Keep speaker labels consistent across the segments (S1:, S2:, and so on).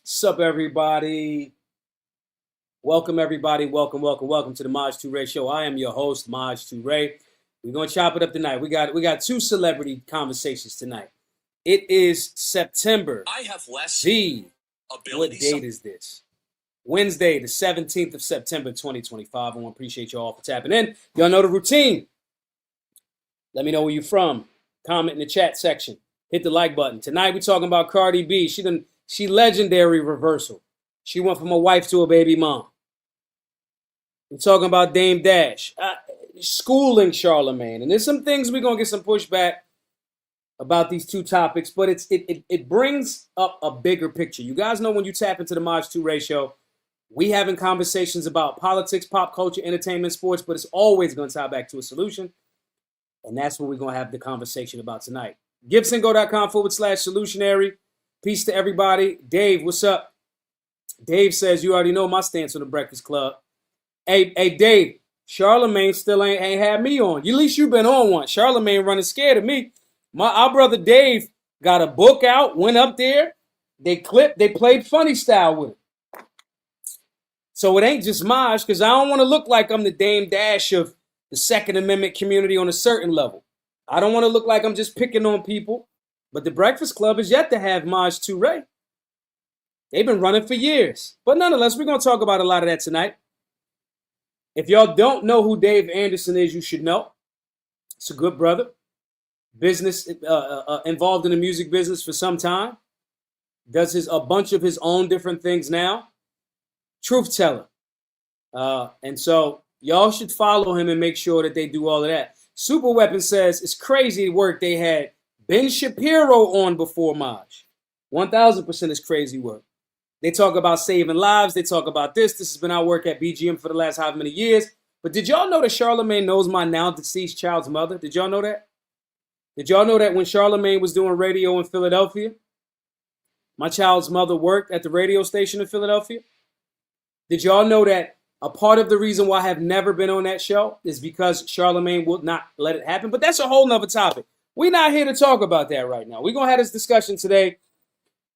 S1: Sup, everybody? Welcome, everybody. Welcome to the Maj Toure Show. I am your host, Maj Toure. We're gonna chop it up tonight. We got two celebrity conversations tonight. It is September.
S2: I have less
S1: the
S2: ability.
S1: What date is this? Wednesday, the 17th of September, 2025. I want to appreciate you all for tapping in. Y'all know the routine. Let me know where you're from. Comment in the chat section. Hit the like button. Tonight we're talking about Cardi B. She legendary reversal. She went from a wife to a baby mom. We're talking about Dame Dash. Schooling Charlamagne. And there's some things we're going to get some pushback about these two topics, but it brings up a bigger picture. You guys know when you tap into the Maj Toure Show, we having conversations about politics, pop culture, entertainment, sports, but it's always going to tie back to a solution. And that's what we're going to have the conversation about tonight. GibsonGo.com/solutionary. Peace to everybody. Dave, what's up? Dave says, you already know my stance on the Breakfast Club. Hey, Dave, Charlemagne still ain't had me on. At least you've been on one. Charlemagne running scared of me. Our brother Dave got a book out, went up there. They played funny style with it. So it ain't just Maj, because I don't want to look like I'm the Dame Dash of the Second Amendment community on a certain level. I don't want to look like I'm just picking on people. But the Breakfast Club is yet to have Maj Toure. They've been running for years. But nonetheless, we're going to talk about a lot of that tonight. If y'all don't know who Dave Anderson is, you should know. It's a good brother. Business involved in the music business for some time. Does a bunch of his own different things now. Truth teller. And so y'all should follow him and make sure that they do all of that. Super Weapon says it's crazy work they had Ben Shapiro on before Maj. 1,000% is crazy work. They talk about saving lives. They talk about this. This has been our work at BGM for the last however many years. But did y'all know that Charlamagne knows my now deceased child's mother? Did y'all know that? Did y'all know that when Charlamagne was doing radio in Philadelphia, my child's mother worked at the radio station in Philadelphia? Did y'all know that a part of the reason why I have never been on that show is because Charlamagne would not let it happen? But that's a whole nother topic. We're not here to talk about that right now. We're going to have this discussion today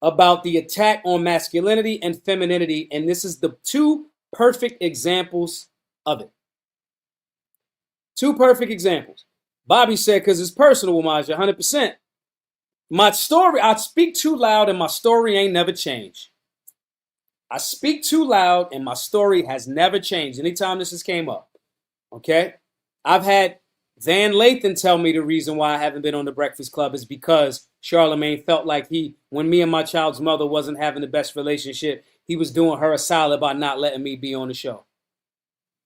S1: about the attack on masculinity and femininity, and this is the two perfect examples of it. Two perfect examples. Bobby said, because it's personal, Maj, 100%. My story, I speak too loud and my story ain't never changed. I speak too loud and my story has never changed anytime this has came up. Okay? I've had Van Lathan tell me the reason why I haven't been on the Breakfast Club is because Charlamagne felt like when me and my child's mother wasn't having the best relationship, he was doing her a solid by not letting me be on the show.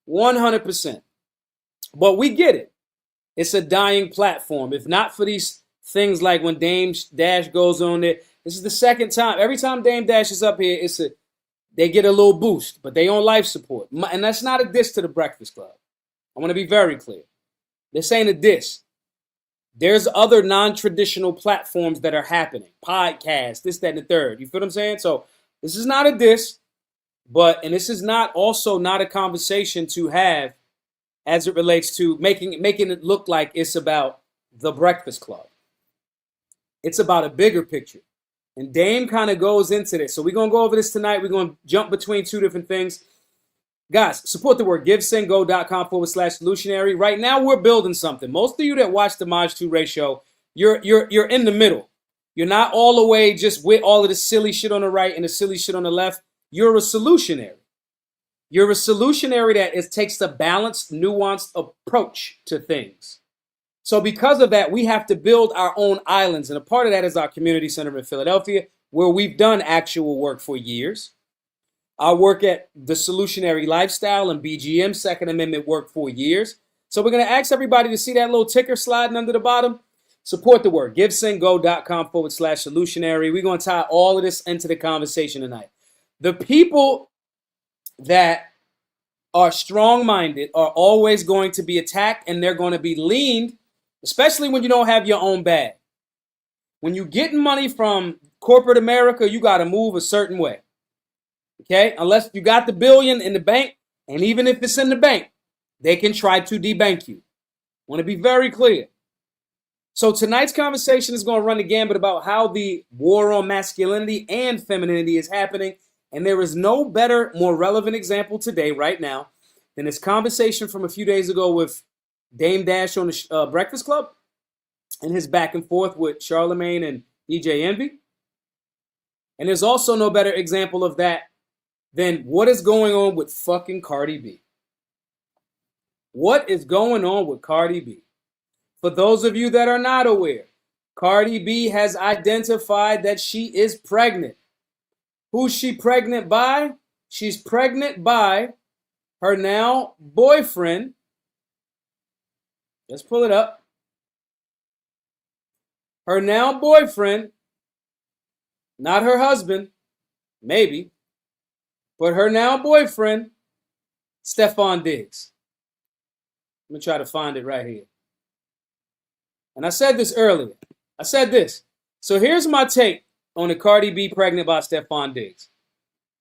S1: 100%. But we get it. It's a dying platform. If not for these things like when Dame Dash goes on there, this is the second time. Every time Dame Dash is up here, they get a little boost, but they on life support. And that's not a diss to the Breakfast Club. I want to be very clear. This ain't a diss. There's other non-traditional platforms that are happening. Podcasts, this, that, and the third. You feel what I'm saying? So this is not a diss, and this is not a conversation to have as it relates to making it look like it's about the Breakfast Club. It's about a bigger picture. And Dame kind of goes into this. So we're going to go over this tonight. We're going to jump between two different things. Guys, support the work. GibsonGo.com/solutionary. Right now, we're building something. Most of you that watch the Maj Toure Show, you're in the middle. You're not all the way just with all of the silly shit on the right and the silly shit on the left. You're a solutionary. You're a solutionary that takes a balanced, nuanced approach to things. So because of that, we have to build our own islands. And a part of that is our community center in Philadelphia, where we've done actual work for years. I work at the Solutionary Lifestyle and BGM Second Amendment work for years. So we're going to ask everybody to see that little ticker sliding under the bottom. Support the work. GibsonGo.com/solutionary. We're going to tie all of this into the conversation tonight. The people that are strong-minded are always going to be attacked, and they're going to be leaned, especially when you don't have your own bag. When you're getting money from corporate America, you got to move a certain way. Okay? Unless you got the billion in the bank, and even if it's in the bank, they can try to debank you. I want to be very clear. So tonight's conversation is going to run the gambit about how the war on masculinity and femininity is happening. And there is no better, more relevant example today, right now, than this conversation from a few days ago with Dame Dash on the Breakfast Club and his back and forth with Charlemagne and DJ Envy. And there's also no better example of that than what is going on with fucking Cardi B. What is going on with Cardi B? For those of you that are not aware, Cardi B has identified that she is pregnant. Who's she pregnant by? She's pregnant by her now boyfriend. Let's pull it up. Her now boyfriend, not her husband, maybe, but her now boyfriend, Stephon Diggs. Let me try to find it right here. And I said this earlier. I said this. So here's my take on the Cardi B pregnant by Stephon Diggs.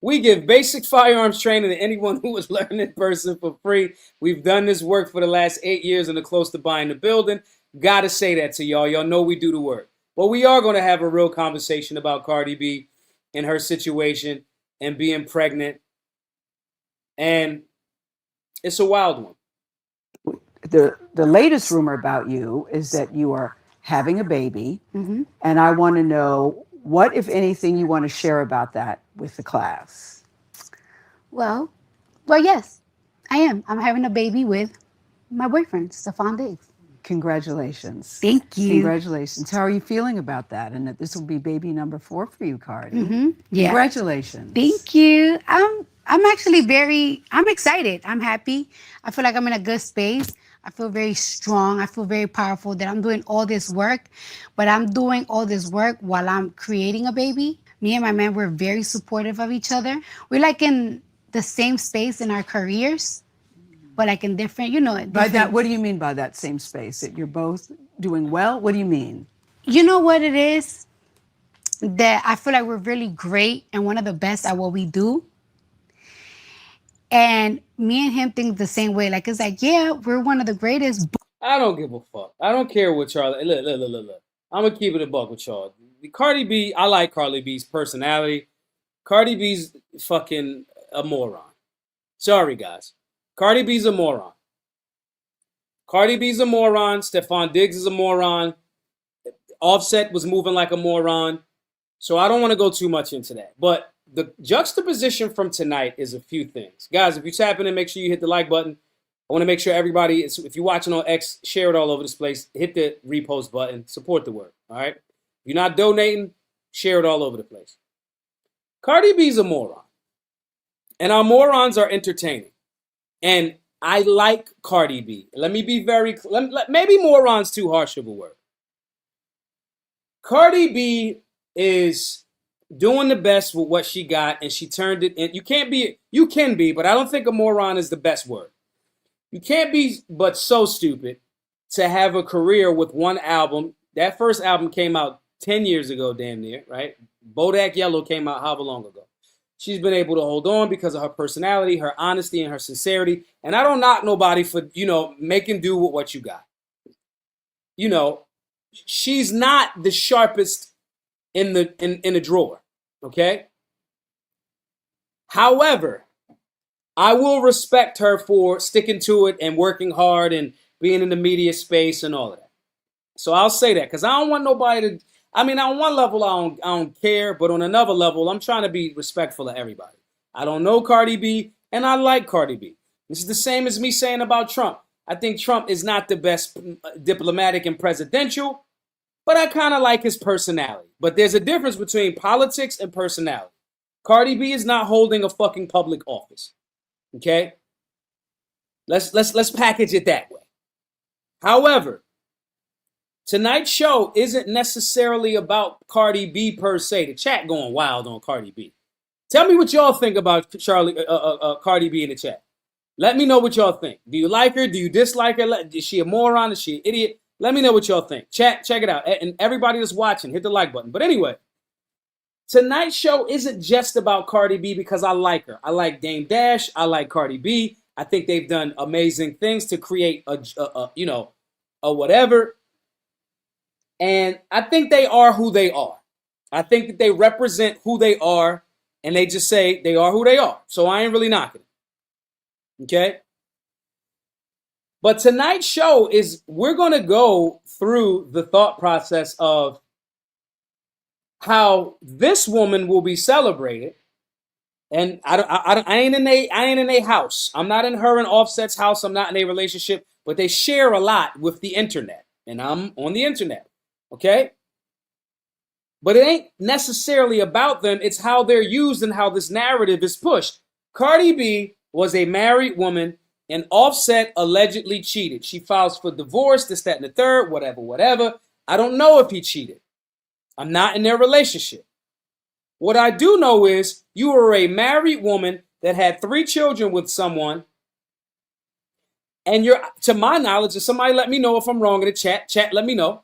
S1: We give basic firearms training to anyone who is learning in person for free. We've done this work for the last 8 years and are close to buying the building. Gotta say that to y'all. Y'all know we do the work. But we are going to have a real conversation about Cardi B and her situation and being pregnant. And it's a wild one.
S2: The latest rumor about you is that you are having a baby. Mm-hmm. And I want to know what, if anything, you want to share about that with the class.
S3: Well, yes, I am. I'm having a baby with my boyfriend, Stephon Diggs.
S2: Congratulations.
S3: Thank you.
S2: Congratulations. How are you feeling about that? And that this will be baby number 4 for you, Cardi. Mm-hmm.
S3: Yeah.
S2: Congratulations.
S3: Thank you. I'm actually I'm excited. I'm happy. I feel like I'm in a good space. I feel very strong. I feel very powerful that I'm doing all this work, but I'm doing all this work while I'm creating a baby. Me and my man, we're very supportive of each other. We're like in the same space in our careers, but like in different,
S2: By that, what do you mean by that same space? That you're both doing well? What do you mean?
S3: You know what it is? That I feel like we're really great and one of the best at what we do. And me and him think the same way. Like, it's like, yeah, we're one of the greatest.
S1: I don't give a fuck. I don't care what Charlie. Look. I'm going to keep it a buck with y'all. Cardi B, I like Cardi B's personality. Cardi B's fucking a moron. Sorry, guys. Cardi B's a moron. Cardi B's a moron. Stephon Diggs is a moron. Offset was moving like a moron. So I don't want to go too much into that. But the juxtaposition from tonight is a few things. Guys, if you're tapping in, make sure you hit the like button. I want to make sure everybody, if you're watching on X, share it all over this place. Hit the repost button. Support the work, all right? If you're not donating, share it all over the place. Cardi B's a moron. And our morons are entertaining. And I like Cardi B. Let me be very clear. Maybe moron's too harsh of a word. Cardi B is doing the best with what she got, and she turned it in. You can be, but I don't think a moron is the best word. You can't be but so stupid to have a career with one album. That first album came out 10 years ago, damn near, right? Bodak Yellow came out however long ago. She's been able to hold on because of her personality, her honesty, and her sincerity. And I don't knock nobody for, making do with what you got. She's not the sharpest in the drawer, okay? However, I will respect her for sticking to it and working hard and being in the media space and all of that. So I'll say that because I don't want nobody to. I mean, on one level, I don't care, but on another level, I'm trying to be respectful of everybody. I don't know Cardi B, and I like Cardi B. This is the same as me saying about Trump. I think Trump is not the best diplomatic and presidential, but I kind of like his personality. But there's a difference between politics and personality. Cardi B is not holding a fucking public office. Okay? Let's package it that way. However, tonight's show isn't necessarily about Cardi B per se. The chat going wild on Cardi B. Tell me what y'all think about Cardi B in the chat. Let me know what y'all think. Do you like her? Do you dislike her? Is she a moron? Is she an idiot? Let me know what y'all think. Chat, check it out. And everybody that's watching, hit the like button. But anyway, tonight's show isn't just about Cardi B because I like her. I like Dame Dash. I like Cardi B. I think they've done amazing things to create a whatever. And I think they are who they are. I think that they represent who they are, and they just say they are who they are. So I ain't really knocking it. Okay? But tonight's show is, we're going to go through the thought process of how this woman will be celebrated. And I ain't in a house. I'm not in her and Offset's house. I'm not in a relationship, but they share a lot with the internet, and I'm on the internet. Okay? But it ain't necessarily about them. It's how they're used and how this narrative is pushed. Cardi B was a married woman, and Offset allegedly cheated. She files for divorce, this, that, and the third, whatever. I don't know if he cheated. I'm not in their relationship. What I do know is you were a married woman that had 3 children with someone, and you're, to my knowledge, and somebody let me know if I'm wrong in the chat, let me know.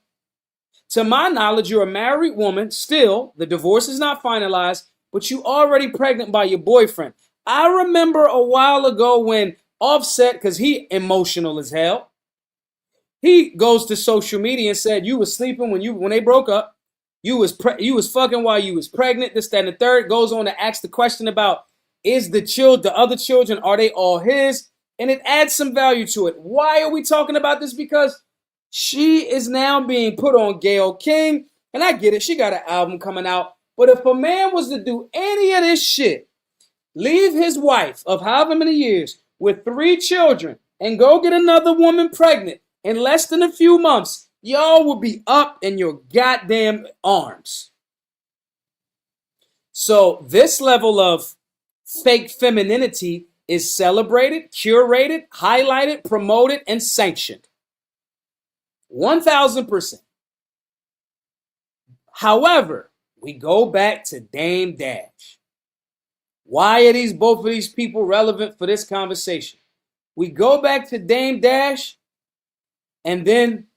S1: To my knowledge, you're a married woman, still, the divorce is not finalized, but you already pregnant by your boyfriend. I remember a while ago when Offset, because he emotional as hell, he goes to social media and said you was sleeping when they broke up. You was fucking while you was pregnant, this, that, and the third. Goes on to ask the question about, is the other children, are they all his? And it adds some value to it. Why are we talking about this? Because she is now being put on Gayle King. And I get it. She got an album coming out. But if a man was to do any of this shit, leave his wife of however many years with 3 children and go get another woman pregnant in less than a few months, y'all will be up in your goddamn arms. So this level of fake femininity is celebrated, curated, highlighted, promoted, and sanctioned. 1000%. However, we go back to Dame Dash. Why are both of these people relevant for this conversation? We go back to Dame Dash, and then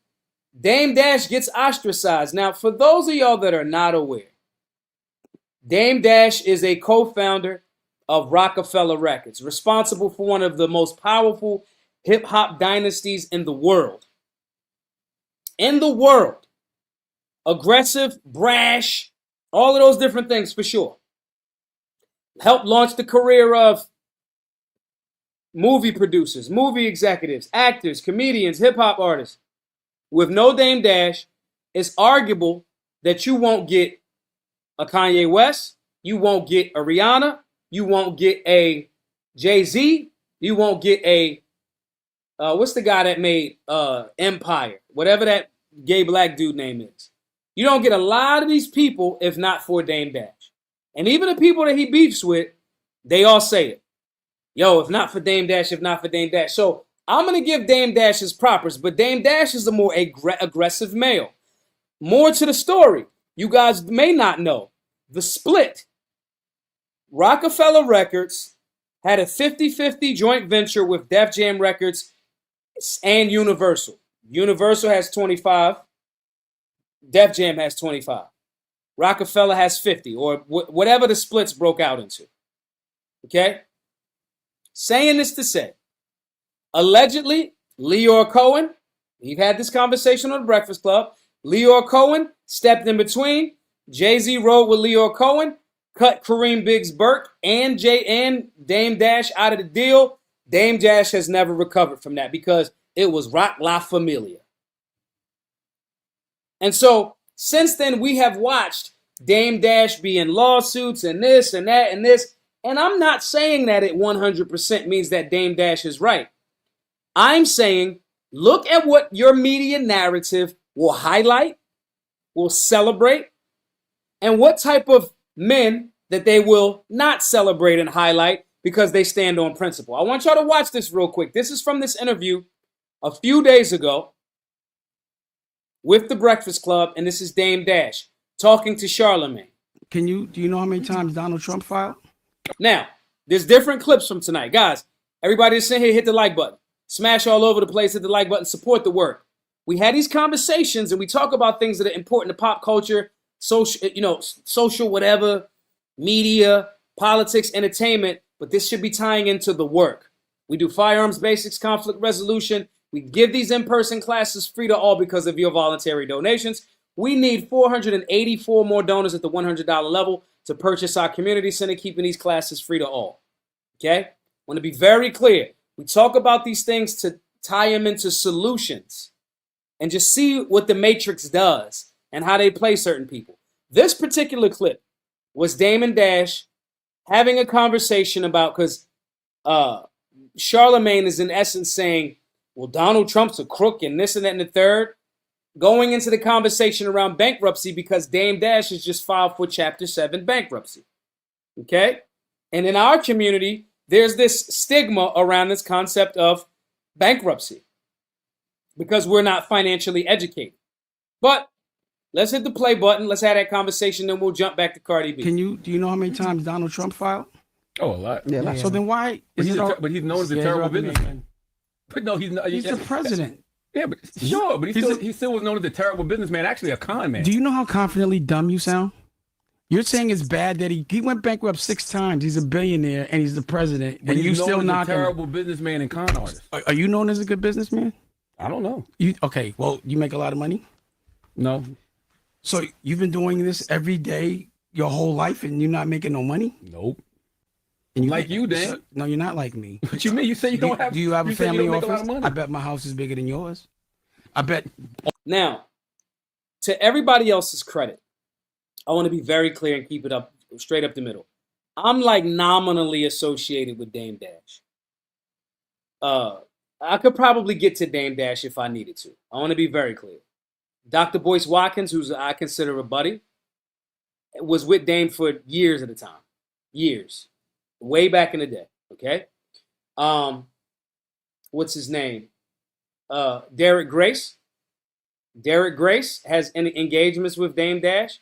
S1: Dame Dash gets ostracized. Now, for those of y'all that are not aware, Dame Dash is a co-founder of Rockefeller Records, responsible for one of the most powerful hip-hop dynasties in the world. In the world. Aggressive, brash, all of those different things for sure. Helped launch the career of movie producers, movie executives, actors, comedians, hip-hop artists. With no Dame Dash, it's arguable that you won't get a Kanye West, you won't get a Rihanna, you won't get a Jay-Z, you won't get a, what's the guy that made Empire, whatever that gay black dude name is. You don't get a lot of these people if not for Dame Dash. And even the people that he beefs with, they all say it. Yo, if not for Dame Dash, if not for Dame Dash. So I'm going to give Dame Dash his propers, but Dame Dash is a more aggressive male. More to the story. You guys may not know. The split. Rockefeller Records had a 50-50 joint venture with Def Jam Records and Universal. Universal has 25. Def Jam has 25. Rockefeller has 50, or whatever the splits broke out into. Okay? Saying this to say, allegedly, Leor Cohen, we've had this conversation on the Breakfast Club, Leor Cohen stepped in between. Jay-Z rode with Leor Cohen, cut Kareem Biggs Burke and Dame Dash out of the deal. Dame Dash has never recovered from that because it was Rock La Familia. And so, since then, we have watched Dame Dash be in lawsuits and this and that and this. And I'm not saying that it 100% means that Dame Dash is right. I'm saying, look at what your media narrative will highlight, will celebrate, and what type of men that they will not celebrate and highlight because they stand on principle. I want y'all to watch this real quick. This is from this interview a few days ago with the Breakfast Club, and this is Dame Dash talking to Charlamagne.
S4: Do you know how many times Donald Trump filed?
S1: Now, there's different clips from tonight. Guys, everybody that's in here, hit the like button. Smash all over the place, hit the like button, support the work. We had these conversations and we talk about things that are important to pop culture, social whatever, media, politics, entertainment, but this should be tying into the work. We do firearms basics, conflict resolution. We give these in-person classes free to all because of your voluntary donations. We need 484 more donors at the $100 level to purchase our community center, keeping these classes free to all. Okay? I want to be very clear. We talk about these things to tie them into solutions and just see what the Matrix does and how they play certain people. This particular clip was Damon Dash having a conversation about, because Charlemagne is in essence saying, well, Donald Trump's a crook and this and that and the third, going into the conversation around bankruptcy because Dame Dash has just filed for Chapter 7 bankruptcy. Okay? And in our community, there's this stigma around this concept of bankruptcy because we're not financially educated. But let's hit the play button. Let's have that conversation, then we'll jump back to Cardi B.
S4: Do you know how many times Donald Trump filed?
S5: Oh, a lot.
S2: Yeah.
S4: So then why?
S5: But he's known as a terrible businessman. But no, he's not.
S4: He's the president.
S5: Yeah, but sure, but he still was known as a terrible businessman. Actually, a con man.
S4: Do you know how confidently dumb you sound? You're saying it's bad that he went bankrupt 6 times. He's a billionaire and he's the president.
S5: But
S4: and you
S5: he's
S4: still
S5: known as
S4: not
S5: a terrible businessman and con artist.
S4: Are you known as a good businessman?
S5: I don't know.
S4: Okay, well, you make a lot of money.
S5: No.
S4: So you've been doing this every day your whole life and you're not making no money?
S5: Nope.
S4: And
S5: Like you, Dan.
S4: No, you're not like me.
S5: What you mean? You say you don't have.
S4: Do you have a
S5: you say you
S4: family
S5: don't make a lot
S4: office?
S5: of money.
S4: I bet my house is bigger than yours. I bet.
S1: Now, to everybody else's credit, I want to be very clear and keep it up straight up the middle. I'm like nominally associated with Dame Dash. I could probably get to Dame Dash if I needed to. I want to be very clear. Dr. Boyce Watkins, who's I consider a buddy, was with Dame for years at a time. Years. Way back in the day. Okay? What's his name? Derek Grace. Derek Grace has any engagements with Dame Dash.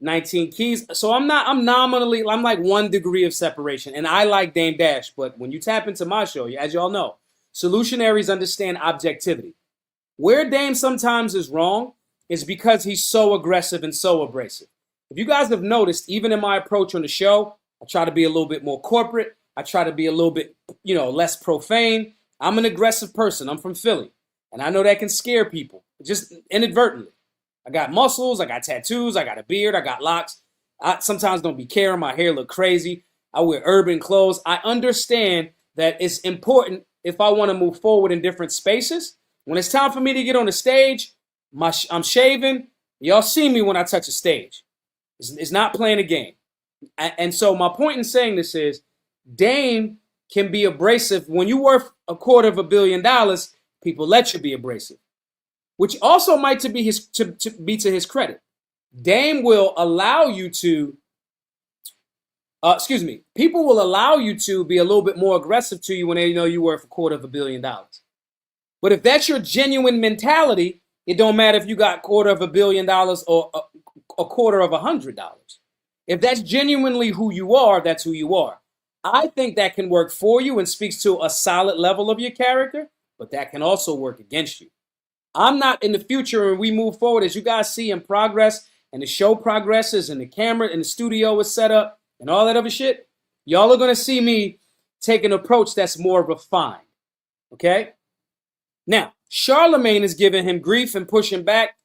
S1: 19 Keys. So I'm like 1 degree of separation. And I like Dame Dash, but when you tap into my show, as y'all know, solutionaries understand objectivity. Where Dame sometimes is wrong is because he's so aggressive and so abrasive. If you guys have noticed, even in my approach on the show, I try to be a little bit more corporate. I try to be a little bit, less profane. I'm an aggressive person. I'm from Philly. And I know that can scare people, just inadvertently. I got muscles, I got tattoos, I got a beard, I got locks. I sometimes don't be caring. My hair look crazy. I wear urban clothes. I understand that it's important if I want to move forward in different spaces. When it's time for me to get on the stage, I'm shaving. Y'all see me when I touch a stage. It's not playing a game. And so my point in saying this is Dame can be abrasive. When you're worth $250 million, people let you be abrasive, which also might to be to his credit. Dame will allow you to, people will allow you to be a little bit more aggressive to you when they know you're worth $250 million. But if that's your genuine mentality, it don't matter if you got $250 million or $250 million. If that's genuinely who you are, that's who you are. I think that can work for you and speaks to a solid level of your character, but that can also work against you. I'm not in the future and we move forward, as you guys see in progress and the show progresses and the camera and the studio is set up and all that other shit. Y'all are going to see me take an approach that's more refined. Okay? Now, Charlemagne is giving him grief and pushing back.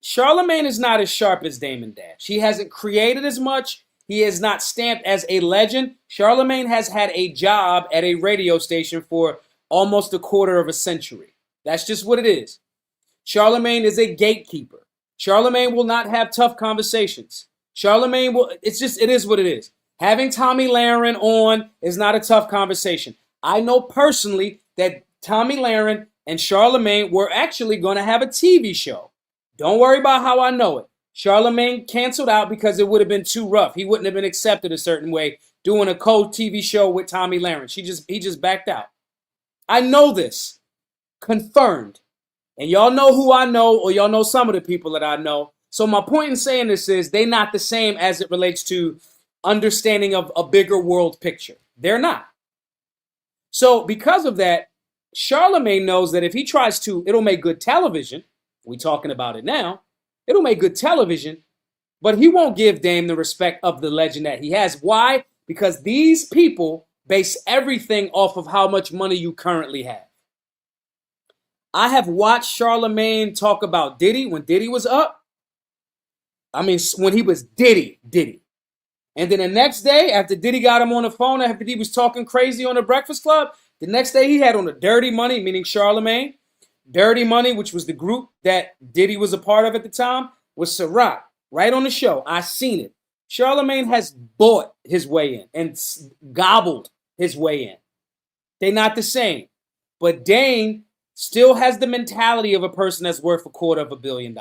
S1: Charlemagne is not as sharp as Damon Dash. He hasn't created as much. He is not stamped as a legend. Charlemagne has had a job at a radio station for almost a quarter of a century. That's just what it is. Charlemagne is a gatekeeper. Charlemagne will not have tough conversations. Charlemagne will, it is what it is. Having Tommy Lahren on is not a tough conversation. I know personally that Tommy Lahren and Charlemagne were actually going to have a TV show. Don't worry about how I know it. Charlemagne canceled out because it would have been too rough. He wouldn't have been accepted a certain way doing a co-TV show with Tommy Lahren. He just backed out. I know this. Confirmed. And y'all know who I know, or y'all know some of the people that I know. So my point in saying this is they're not the same as it relates to understanding of a bigger world picture. They're not. So because of that, Charlemagne knows that if he tries to, it'll make good television. We're talking about it now. It'll make good television, but he won't give Dame the respect of the legend that he has. Why? Because these people base everything off of how much money you currently have. I have watched Charlemagne talk about Diddy when Diddy was up. I mean, when he was Diddy. And then the next day, after Diddy got him on the phone, after he was talking crazy on the Breakfast Club, the next day he had on the Dirty Money, meaning Charlemagne. Dirty Money, which was the group that Diddy was a part of at the time, was Ciroc. Right on the show. I seen it. Charlemagne has bought his way in and gobbled his way in. They're not the same. But Dane still has the mentality of a person that's worth $250 million.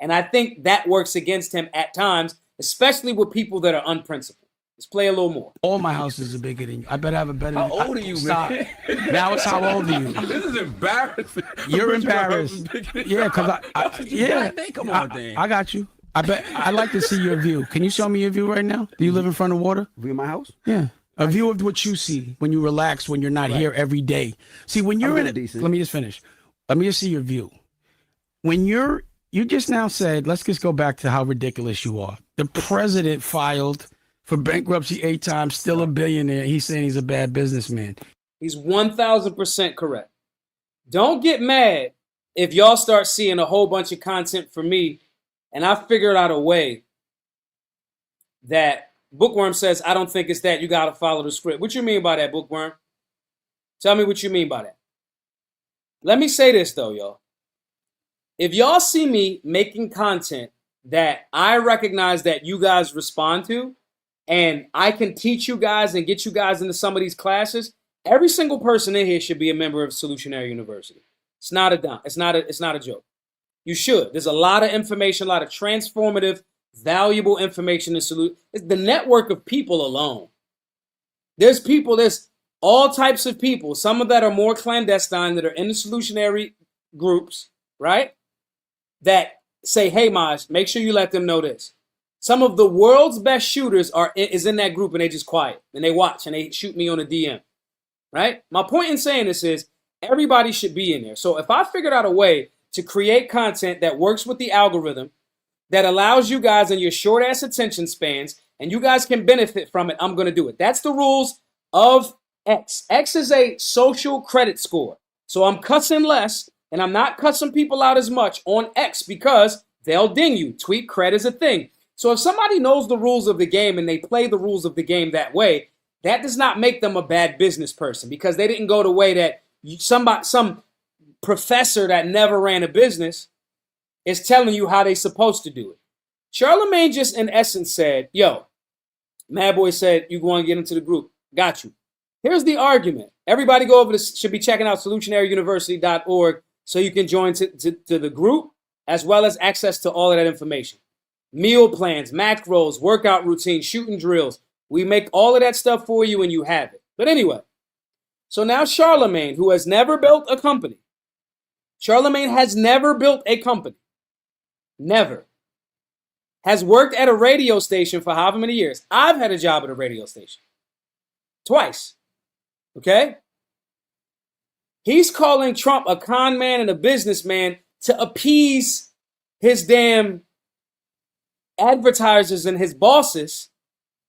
S1: And I think that works against him at times, especially with people that are unprincipled. Let's play a little more.
S4: All my houses are bigger than you. I better have a better.
S5: How old are you, man?
S4: Now it's how old are you?
S5: This is embarrassing.
S4: You're embarrassed. Yeah, because
S5: Come on, Dan.
S4: I got you. I'd like to see your view. Can you show me your view right now? Do you live in front of water?
S6: View my house?
S4: Yeah. A view of what you see when you relax, when you're not here every day. See, when you're in it, let me just finish. Let me just see your view. When you just now said, let's just go back to how ridiculous you are. The president filed for bankruptcy 8 times, still a billionaire. He's saying he's a bad businessman.
S1: He's 1,000% correct. Don't get mad if y'all start seeing a whole bunch of content from me and I figured out a way that Bookworm says, I don't think it's that. You got to follow the script. What you mean by that, Bookworm? Tell me what you mean by that. Let me say this, though, y'all. If y'all see me making content that I recognize that you guys respond to, and I can teach you guys and get you guys into some of these classes, every single person in here should be a member of Solutionary University. It's not a joke. You should. There's a lot of information, a lot of transformative, valuable information in Salute. It's the network of people alone. There's all types of people, some of that are more clandestine, that are in the solutionary groups, right? That say, hey, Maj, make sure you let them know this. Some of the world's best shooters is in that group and they just quiet and they watch and they shoot me on a DM, right? My point in saying this is everybody should be in there. So if I figured out a way to create content that works with the algorithm, that allows you guys in your short ass attention spans and you guys can benefit from it, I'm going to do it. That's the rules of X. X is a social credit score. So I'm cussing less and I'm not cussing people out as much on X because they'll ding you. Tweet cred is a thing. So if somebody knows the rules of the game and they play the rules of the game that way, that does not make them a bad business person because they didn't go the way that some professor that never ran a business is telling you how they supposed to do it. Charlamagne just in essence said, yo, Mad Boy said, you want to get into the group. Got you. Here's the argument. Everybody go over this, should be checking out solutionaryuniversity.org so you can join to the group as well as access to all of that information. Meal plans, macros, workout routines, shooting drills. We make all of that stuff for you and you have it. But anyway, so now Charlamagne, who has never built a company, Charlamagne has never built a company. Never. Has worked at a radio station for however many years. I've had a job at a radio station. Twice. Okay? He's calling Trump a con man and a businessman to appease his damn advertisers and his bosses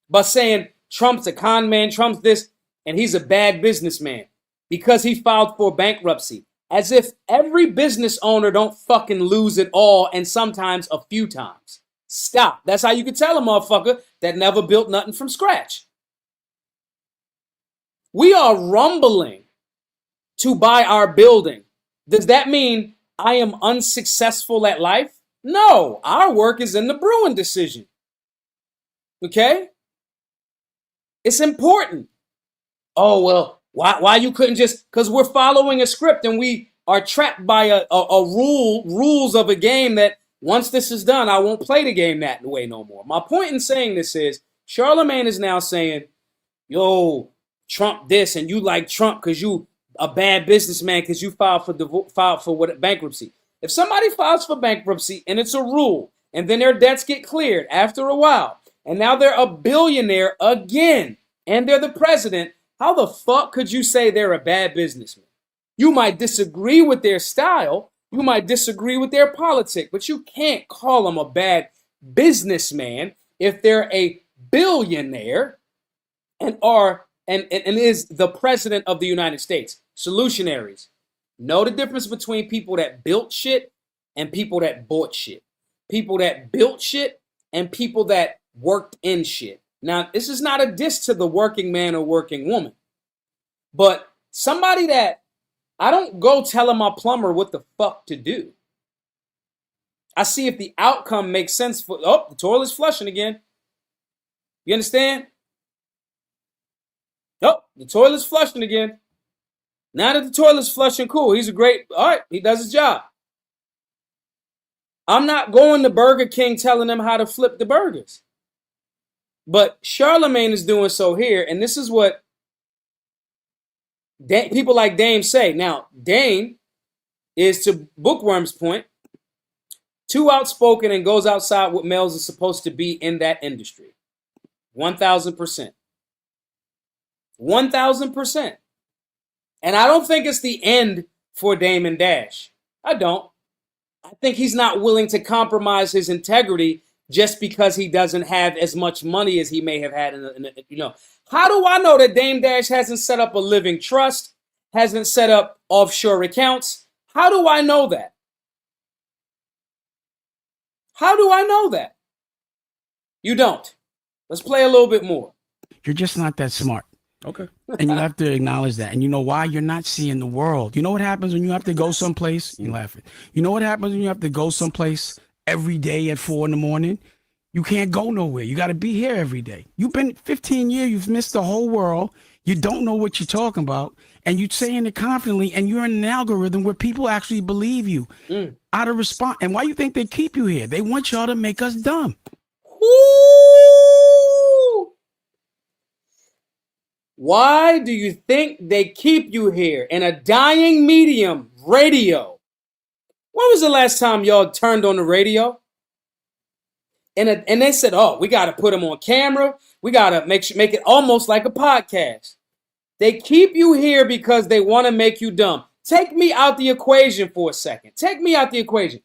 S1: by saying Trump's a con man, Trump's this, and he's a bad businessman because he filed for bankruptcy. As if every business owner don't fucking lose it all and sometimes a few times. Stop. That's how you can tell a motherfucker that never built nothing from scratch. We are rumbling to buy our building. Does that mean I am unsuccessful at life? No, our work is in the brewing decision. Okay? It's important. Oh, well, why you couldn't just, because we're following a script and we are trapped by rules of a game that once this is done, I won't play the game that way no more. My point in saying this is Charlamagne is now saying, yo, Trump this, and you like Trump because you a bad businessman because you filed for bankruptcy. If somebody files for bankruptcy and it's a rule, and then their debts get cleared after a while, and now they're a billionaire again, and they're the president, how the fuck could you say they're a bad businessman? You might disagree with their style, you might disagree with their politics, but you can't call them a bad businessman if they're a billionaire and is the president of the United States. Solutionaries. Know the difference between people that built shit and people that bought shit. people that built shit and people that worked in shit. Now, this is not a diss to the working man or working woman, but somebody that I don't go telling my plumber what the fuck to do. I see if the outcome makes sense for, oh, the toilet's flushing again. You understand? Oh, the toilet's flushing again. Now that the toilet's flushing, cool. He's a great, all right, he does his job. I'm not going to Burger King telling them how to flip the burgers. But Charlamagne is doing so here, and this is what people like Dame say. Now, Dame is, to Bookworm's point, too outspoken and goes outside what males are supposed to be in that industry. 1,000%. 1,000%. And I don't think it's the end for Dame and Dash. I don't. I think he's not willing to compromise his integrity just because he doesn't have as much money as he may have had. How do I know that Dame Dash hasn't set up a living trust, hasn't set up offshore accounts? How do I know that? How do I know that? You don't. Let's play a little bit more.
S4: You're just not that smart.
S5: Okay.
S4: And you have to acknowledge that. And you know why? You're not seeing the world. You know what happens when you have to go someplace? You're laughing. You know what happens when you have to go someplace every day at 4 a.m? You can't go nowhere. You got to be here every day. You've been 15 years. You've missed the whole world. You don't know what you're talking about. And you're saying it confidently. And you're in an algorithm where people actually believe you out of response. And why you think they keep you here? They want y'all to make us dumb.
S1: Ooh. Why do you think they keep you here in a dying medium, radio? When was the last time y'all turned on the radio? And they said, oh, we got to put them on camera. We got to make it almost like a podcast. They keep you here because they want to make you dumb. Take me out the equation for a second. Take me out the equation.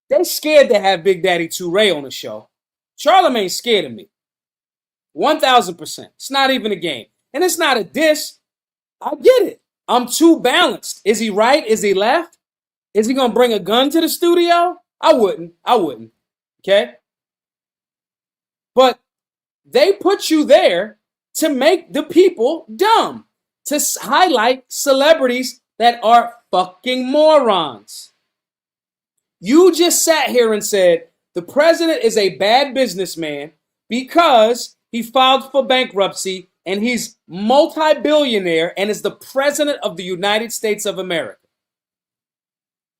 S1: They scared to have Big Daddy Touré on the show. Charlamagne's scared of me. 1,000%. It's not even a game. And it's not a diss. I get it. I'm too balanced. Is he right? Is he left? Is he going to bring a gun to the studio? I wouldn't. Okay? But they put you there to make the people dumb, to highlight celebrities that are fucking morons. You just sat here and said the president is a bad businessman because he filed for bankruptcy and he's multi-billionaire and is the president of the United States of America.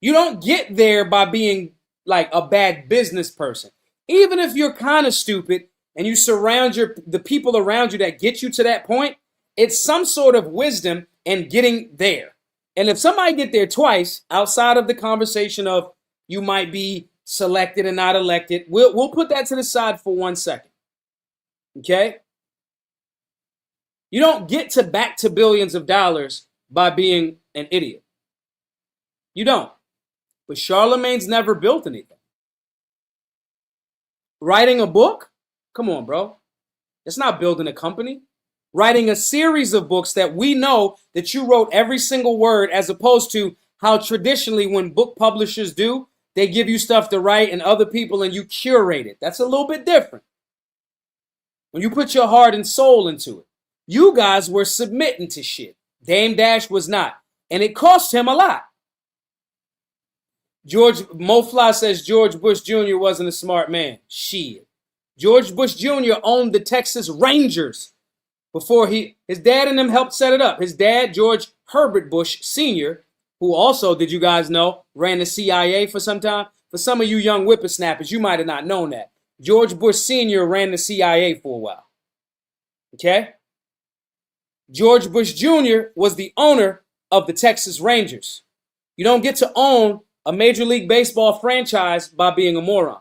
S1: You don't get there by being like a bad business person. Even if you're kind of stupid and you surround the people around you that get you to that point, it's some sort of wisdom in getting there. And if somebody get there twice outside of the conversation of you might be selected and not elected, we'll put that to the side for 1 second. Okay? You don't get back to billions of dollars by being an idiot. You don't. But Charlemagne's never built anything. Writing a book? Come on, bro. It's not building a company. Writing a series of books that we know that you wrote every single word, as opposed to how traditionally when book publishers do, they give you stuff to write and other people and you curate it. That's a little bit different. When you put your heart and soul into it. You guys were submitting to shit. Dame Dash was not. And it cost him a lot. Mofly says George Bush Jr. wasn't a smart man. Shit. George Bush Jr. owned the Texas Rangers before his dad and them helped set it up. His dad, George Herbert Bush Sr., who also, did you guys know, ran the CIA for some time? For some of you young whippersnappers, you might have not known that. George Bush Sr. ran the CIA for a while. Okay? George Bush Jr. was the owner of the Texas Rangers. You don't get to own a Major League Baseball franchise by being a moron.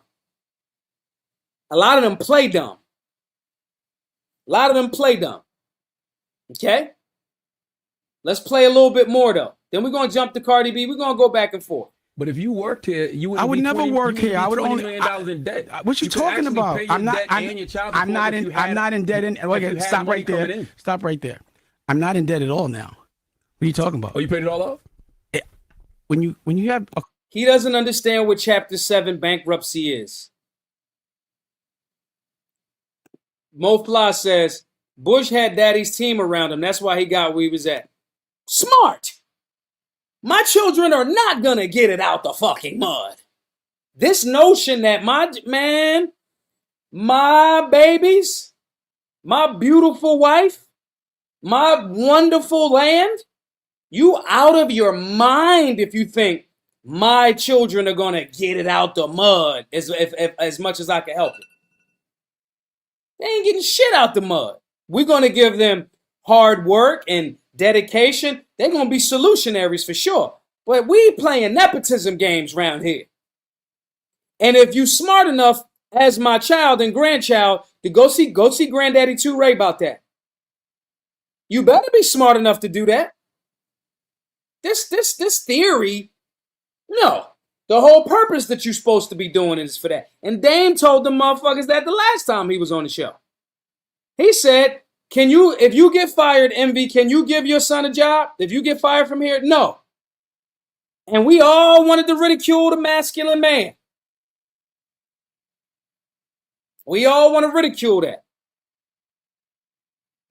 S1: A lot of them play dumb. Okay? Let's play a little bit more, though. Then we're going to jump to Cardi B. We're going to go back and forth.
S5: But if you worked here, you would.
S4: I would never work here. I would
S5: $20
S4: only
S5: million in debt.
S4: What you talking about? I'm not in debt. Okay, stop right there. Stop right there. I'm not in debt at all now. What are you talking about?
S5: Oh, you paid it all off?
S4: When you have a
S1: He doesn't understand what Chapter 7 bankruptcy is. Mo Fly says, Bush had daddy's team around him. That's why he got where he was at. Smart. My children are not going to get it out the fucking mud. This notion that my babies, my beautiful wife, my wonderful land, you out of your mind if you think my children are going to get it out the mud as much as I can help it. They ain't getting shit out the mud. We're going to give them hard work and dedication. They're going to be solutionaries for sure. But we playing nepotism games around here. And if you smart enough as my child and grandchild to go see Granddaddy 2 Ray about that. You better be smart enough to do that. This theory, no. The whole purpose that you're supposed to be doing is for that. And Dame told the motherfuckers that the last time he was on the show. He said, if you get fired, Envy, can you give your son a job? If you get fired from here? No. And we all wanted to ridicule the masculine man. We all want to ridicule that.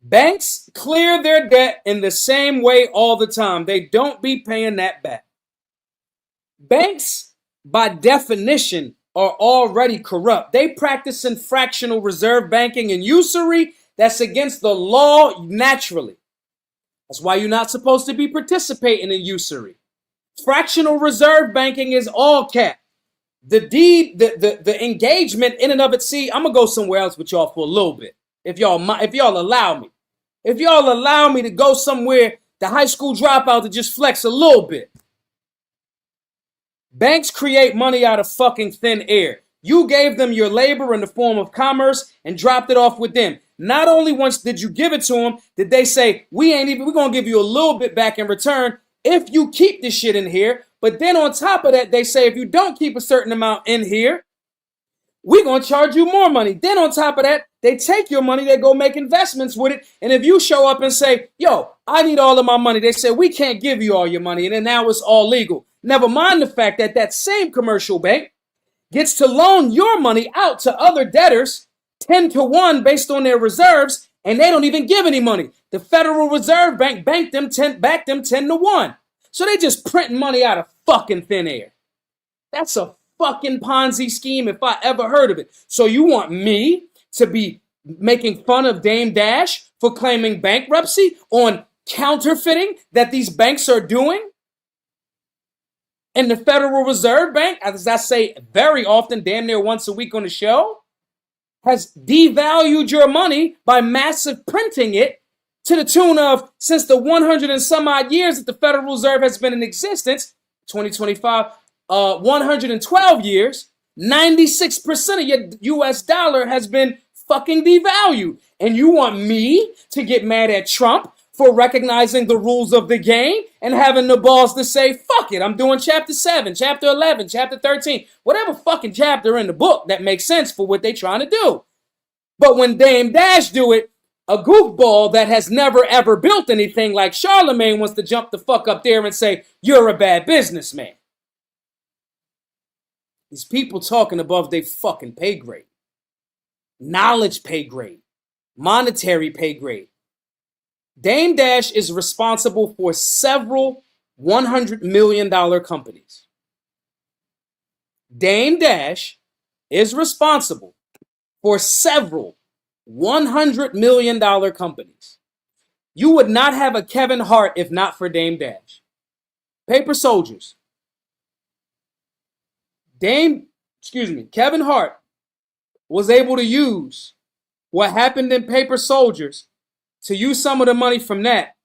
S1: Banks clear their debt in the same way all the time. They don't be paying that back. Banks, by definition, are already corrupt. They practice fractional reserve banking and usury. That's against the law naturally. That's why you're not supposed to be participating in usury. Fractional reserve banking is all cap. The engagement in and of it. See, I'm gonna go somewhere else with y'all for a little bit, if y'all allow me. If y'all allow me to go somewhere, the high school dropout to just flex a little bit. Banks create money out of fucking thin air. You gave them your labor in the form of commerce and dropped it off with them. Not only once did you give it to them, did they say, we're gonna give you a little bit back in return if you keep this shit in here. But then on top of that, they say, if you don't keep a certain amount in here, we're going to charge you more money. Then on top of that, they take your money, they go make investments with it. And if you show up and say, yo, I need all of my money, they say, we can't give you all your money. And then now it's all legal. Never mind the fact that that same commercial bank gets to loan your money out to other debtors 10-1 based on their reserves, and they don't even give any money. The Federal Reserve Bank backed them 10-1. So they just printing money out of fucking thin air. That's a fucking Ponzi scheme if I ever heard of it. So you want me to be making fun of Dame Dash for claiming bankruptcy on counterfeiting that these banks are doing? And the Federal Reserve Bank, as I say very often, damn near once a week on the show, has devalued your money by massive printing it to the tune of, since the 100 and some odd years that the Federal Reserve has been in existence, 2025, 112 years, 96% of your US dollar has been fucking devalued. And you want me to get mad at Trump for recognizing the rules of the game and having the balls to say, fuck it, I'm doing chapter 7, chapter 11, chapter 13, whatever fucking chapter in the book that makes sense for what they're trying to do. But when Dame Dash do it, a goofball that has never ever built anything like Charlemagne wants to jump the fuck up there and say, you're a bad businessman. These people talking above their fucking pay grade. Knowledge pay grade. Monetary pay grade. Dame Dash is responsible for several $100 million companies. Dame Dash is responsible for several $100 million companies. You would not have a Kevin Hart if not for Dame Dash. Paper Soldiers. Kevin Hart was able to use what happened in Paper Soldiers to use some of the money from that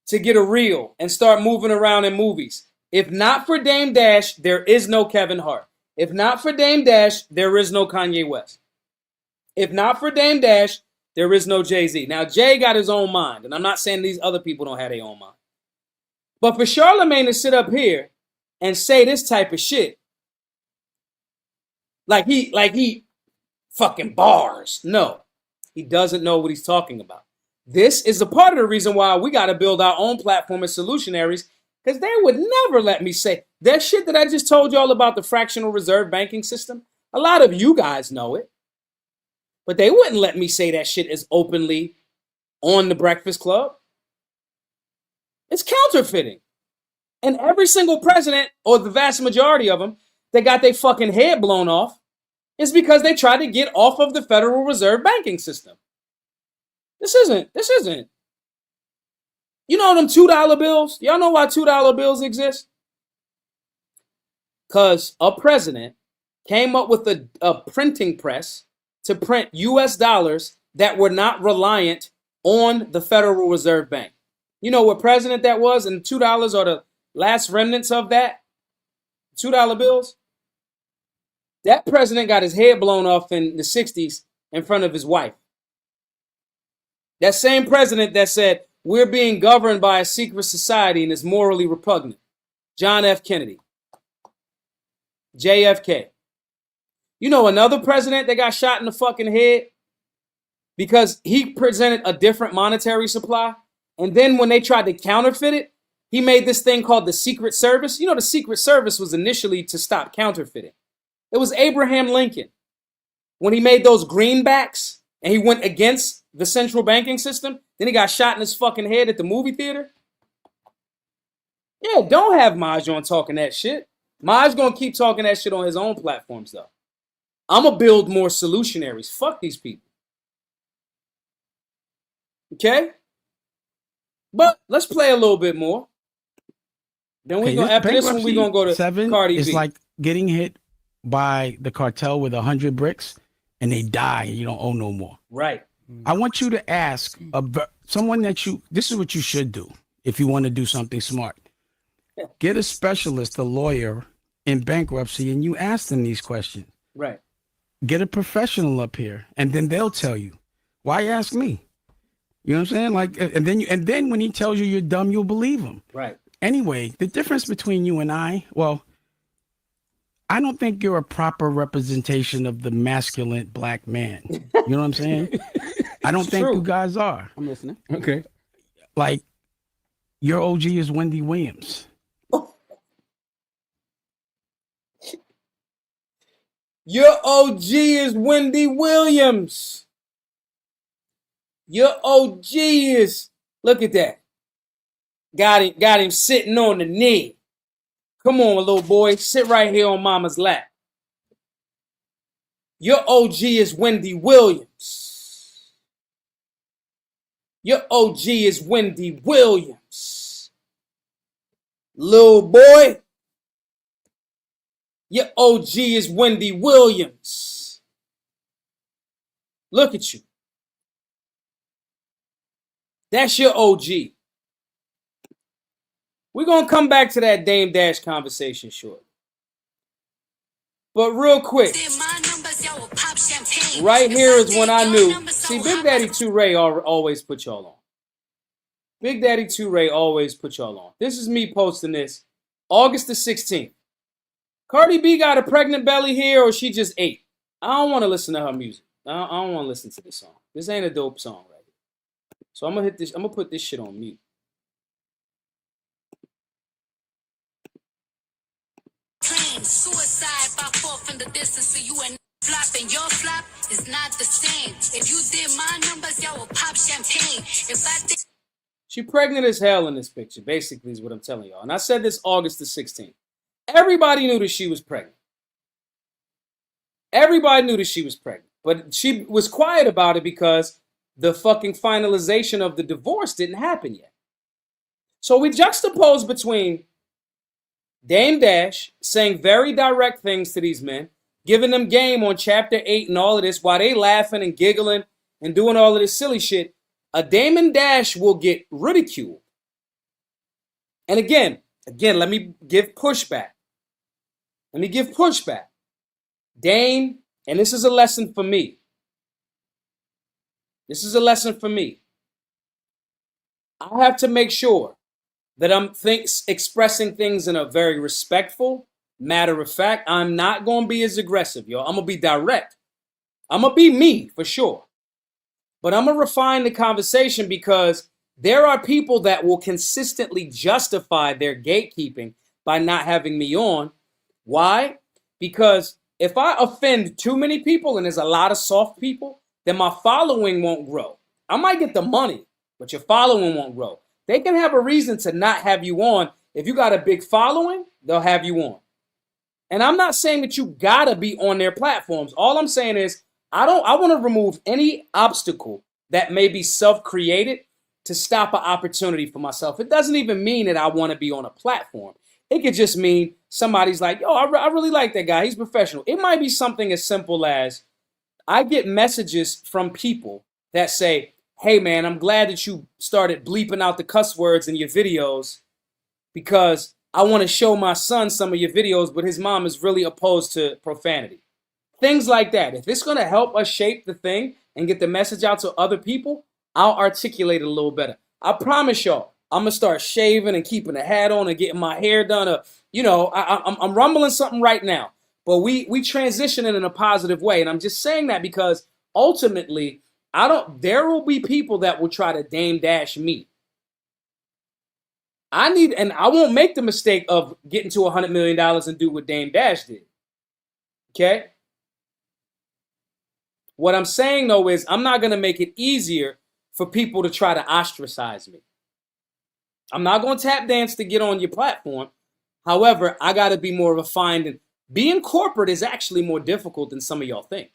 S1: to get a reel and start moving around in movies. If not for Dame Dash, there is no Kevin Hart. If not for Dame Dash, there is no Kanye West. If not for Dame Dash, there is no Jay-Z. Now, Jay got his own mind, and I'm not saying these other people don't have their own mind. But for Charlamagne to sit up here and say this type of shit, like he fucking bars. No, he doesn't know what he's talking about. This is a part of the reason why we got to build our own platform as solutionaries Because they would never let me say that shit that I just told y'all about the fractional reserve banking system. A lot of you guys know it. But they wouldn't let me say that shit as openly on the Breakfast Club. It's counterfeiting. And every single president, or the vast majority of them, that got their fucking head blown off is because they tried to get off of the Federal Reserve banking system. This isn't. You know them $2 bills? Y'all know why $2 bills exist? Because a president came up with a printing press to print US dollars that were not reliant on the Federal Reserve Bank. You know what president that was? And $2 are the last remnants of that. $2 bills. That president got his head blown off in the 60s in front of his wife. That same president that said, we're being governed by a secret society and is morally repugnant. John F. Kennedy. JFK. You know another president that got shot in the fucking head because he presented a different monetary supply. And then when they tried to counterfeit it, he made this thing called the Secret Service. You know, the Secret Service was initially to stop counterfeiting. It was Abraham Lincoln. When he made those greenbacks and he went against the central banking system, then he got shot in his fucking head at the movie theater. Yeah, don't have Maj on talking that shit. Maj gonna keep talking that shit on his own platforms though. I'm gonna build more solutionaries. Fuck these people. Okay? But let's play a little bit more. Then we gonna after this one we gonna go to
S4: 7
S1: Cardi B.
S4: It's like getting hit by the cartel with 100 bricks and they die and you don't owe no more.
S1: Right.
S4: I want you to ask someone that this is what you should do if you want to do something smart. Get a specialist, a lawyer in bankruptcy, and you ask them these questions.
S1: Right.
S4: Get a professional up here, and then they'll tell you. Why ask me? You know what I'm saying? Like, and then when he tells you you're dumb, you'll believe him.
S1: Right.
S4: Anyway, the difference between you and I don't think you're a proper representation of the masculine black man. You know what I'm saying? I don't think you guys are.
S2: I'm listening.
S5: Okay.
S4: Like, your OG is Wendy Williams.
S1: Your OG is Wendy Williams. Your OG is, look at that. Got him sitting on the knee. Come on, little boy. Sit right here on mama's lap. Your OG is Wendy Williams. Your OG is Wendy Williams. Little boy. Your OG is Wendy Williams. Look at you. That's your OG. We're going to come back to that Dame Dash conversation shortly. But real quick, right here is when I knew. See, Big Daddy 2-Ray always put y'all on. Big Daddy 2-Ray always put y'all on. This is me posting this August the 16th. Cardi B got a pregnant belly here or she just ate. I don't want to listen to her music. I don't want to listen to this song. This ain't a dope song right here. So I'm going to put this shit on mute.
S6: Suicide by forth in the distance, so you and flopping. Your flop is not the same. If you did my numbers, y'all will pop champagne. If I did.
S1: She pregnant as hell in this picture, basically is what I'm telling y'all. And I said this August the 16th. Everybody knew that she was pregnant. Everybody knew that she was pregnant. But she was quiet about it because the fucking finalization of the divorce didn't happen yet. So we juxtapose between Dame Dash saying very direct things to these men, giving them game on chapter 8 and all of this while they laughing and giggling and doing all of this silly shit. A Dame Dash will get ridiculed. And again, let me give pushback. Dame, and this is a lesson for me. I have to make sure that I'm expressing things in a very respectful, matter of fact. I'm not going to be as aggressive, yo. I'm going to be direct. I'm going to be me, for sure. But I'm going to refine the conversation because there are people that will consistently justify their gatekeeping by not having me on. Why? Because if I offend too many people and there's a lot of soft people, then my following won't grow. I might get the money, but your following won't grow. They can have a reason to not have you on. If you got a big following, they'll have you on. And I'm not saying that you gotta be on their platforms. All I'm saying is I want to remove any obstacle that may be self-created to stop an opportunity for myself. It doesn't even mean that I want to be on a platform. It could just mean somebody's like, yo, I really like that guy. He's professional. It might be something as simple as I get messages from people that say, hey, man, I'm glad that you started bleeping out the cuss words in your videos because I want to show my son some of your videos, but his mom is really opposed to profanity. Things like that. If it's going to help us shape the thing and get the message out to other people, I'll articulate it a little better. I promise y'all, I'm going to start shaving and keeping a hat on and getting my hair done. I'm rumbling something right now, but we transitioning in a positive way. And I'm just saying that because ultimately, there will be people that will try to Dame Dash me. And I won't make the mistake of getting to $100 million and do what Dame Dash did. Okay? What I'm saying, though, is I'm not going to make it easier for people to try to ostracize me. I'm not going to tap dance to get on your platform. However, I got to be more refined. And being corporate is actually more difficult than some of y'all think.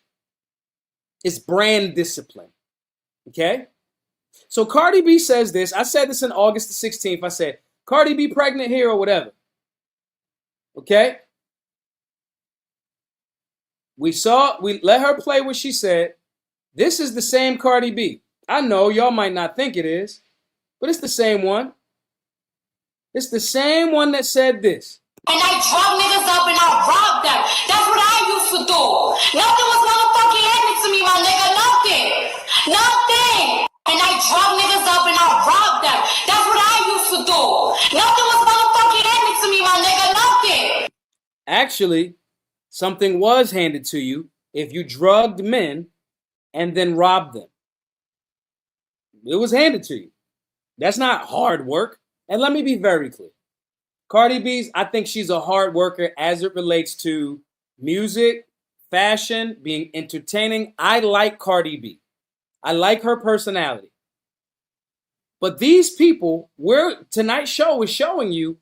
S1: It's brand discipline. Okay? So Cardi B says this. I said this on August the 16th. I said, Cardi B pregnant here or whatever. Okay? We let her play what she said. This is the same Cardi B. I know y'all might not think it is, but it's the same one. It's the same one that said this.
S6: And I drug niggas up and I robbed them. That's what I used to do. Nothing was motherfucking happening to me, my nigga. Nothing. And I drug niggas up and I robbed them. That's what I used to do. Nothing was motherfucking happening to me, my nigga. Nothing.
S1: Actually, something was handed to you if you drugged men and then robbed them. It was handed to you. That's not hard work. And let me be very clear. Cardi B's, I think she's a hard worker as it relates to music, fashion, being entertaining. I like Cardi B. I like her personality. But these people, tonight's show is showing you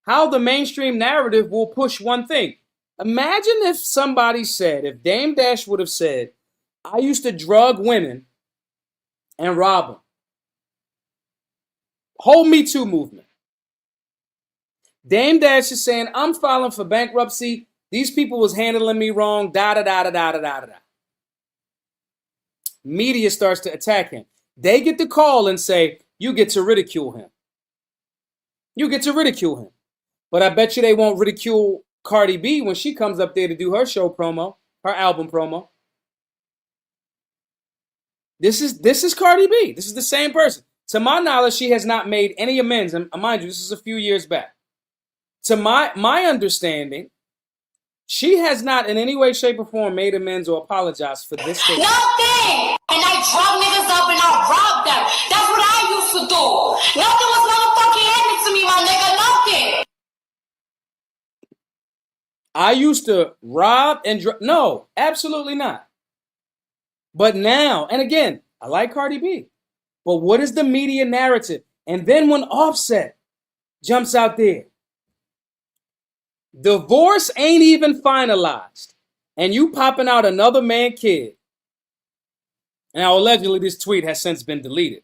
S1: how the mainstream narrative will push one thing. Imagine if somebody said, if Dame Dash would have said, I used to drug women and rob them. Whole Me Too movement. Dame Dash is saying, I'm filing for bankruptcy. These people was handling me wrong. Da-da-da-da-da-da-da-da. Media starts to attack him. They get the call and say, you get to ridicule him. You get to ridicule him. But I bet you they won't ridicule Cardi B when she comes up there to do her show promo, her album promo. This is Cardi B. This is the same person. To my knowledge, she has not made any amends. And mind you, this is a few years back. To my understanding, she has not in any way, shape, or form made amends or apologized for this thing.
S6: Nothing! And I drug niggas up and I robbed them. That's what I used to do. Nothing was motherfucking happening to me, my nigga. Nothing.
S1: I used to rob and no, absolutely not. But now, and again, I like Cardi B. But what is the media narrative? And then when Offset jumps out there, divorce ain't even finalized, and you popping out another man kid. Now, allegedly, this tweet has since been deleted.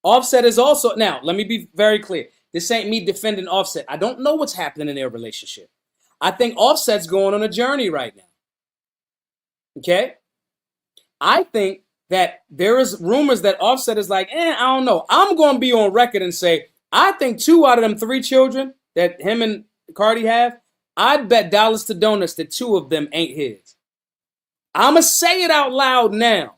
S1: Offset is also, now, let me be very clear. This ain't me defending Offset. I don't know what's happening in their relationship. I think Offset's going on a journey right now. Okay? I think that there is rumors that Offset is like, I don't know. I'm going to be on record and say, I think 2 out of them 3 children that him and Cardi have, I'd bet dollars to donuts that 2 of them ain't his. I'm going to say it out loud now.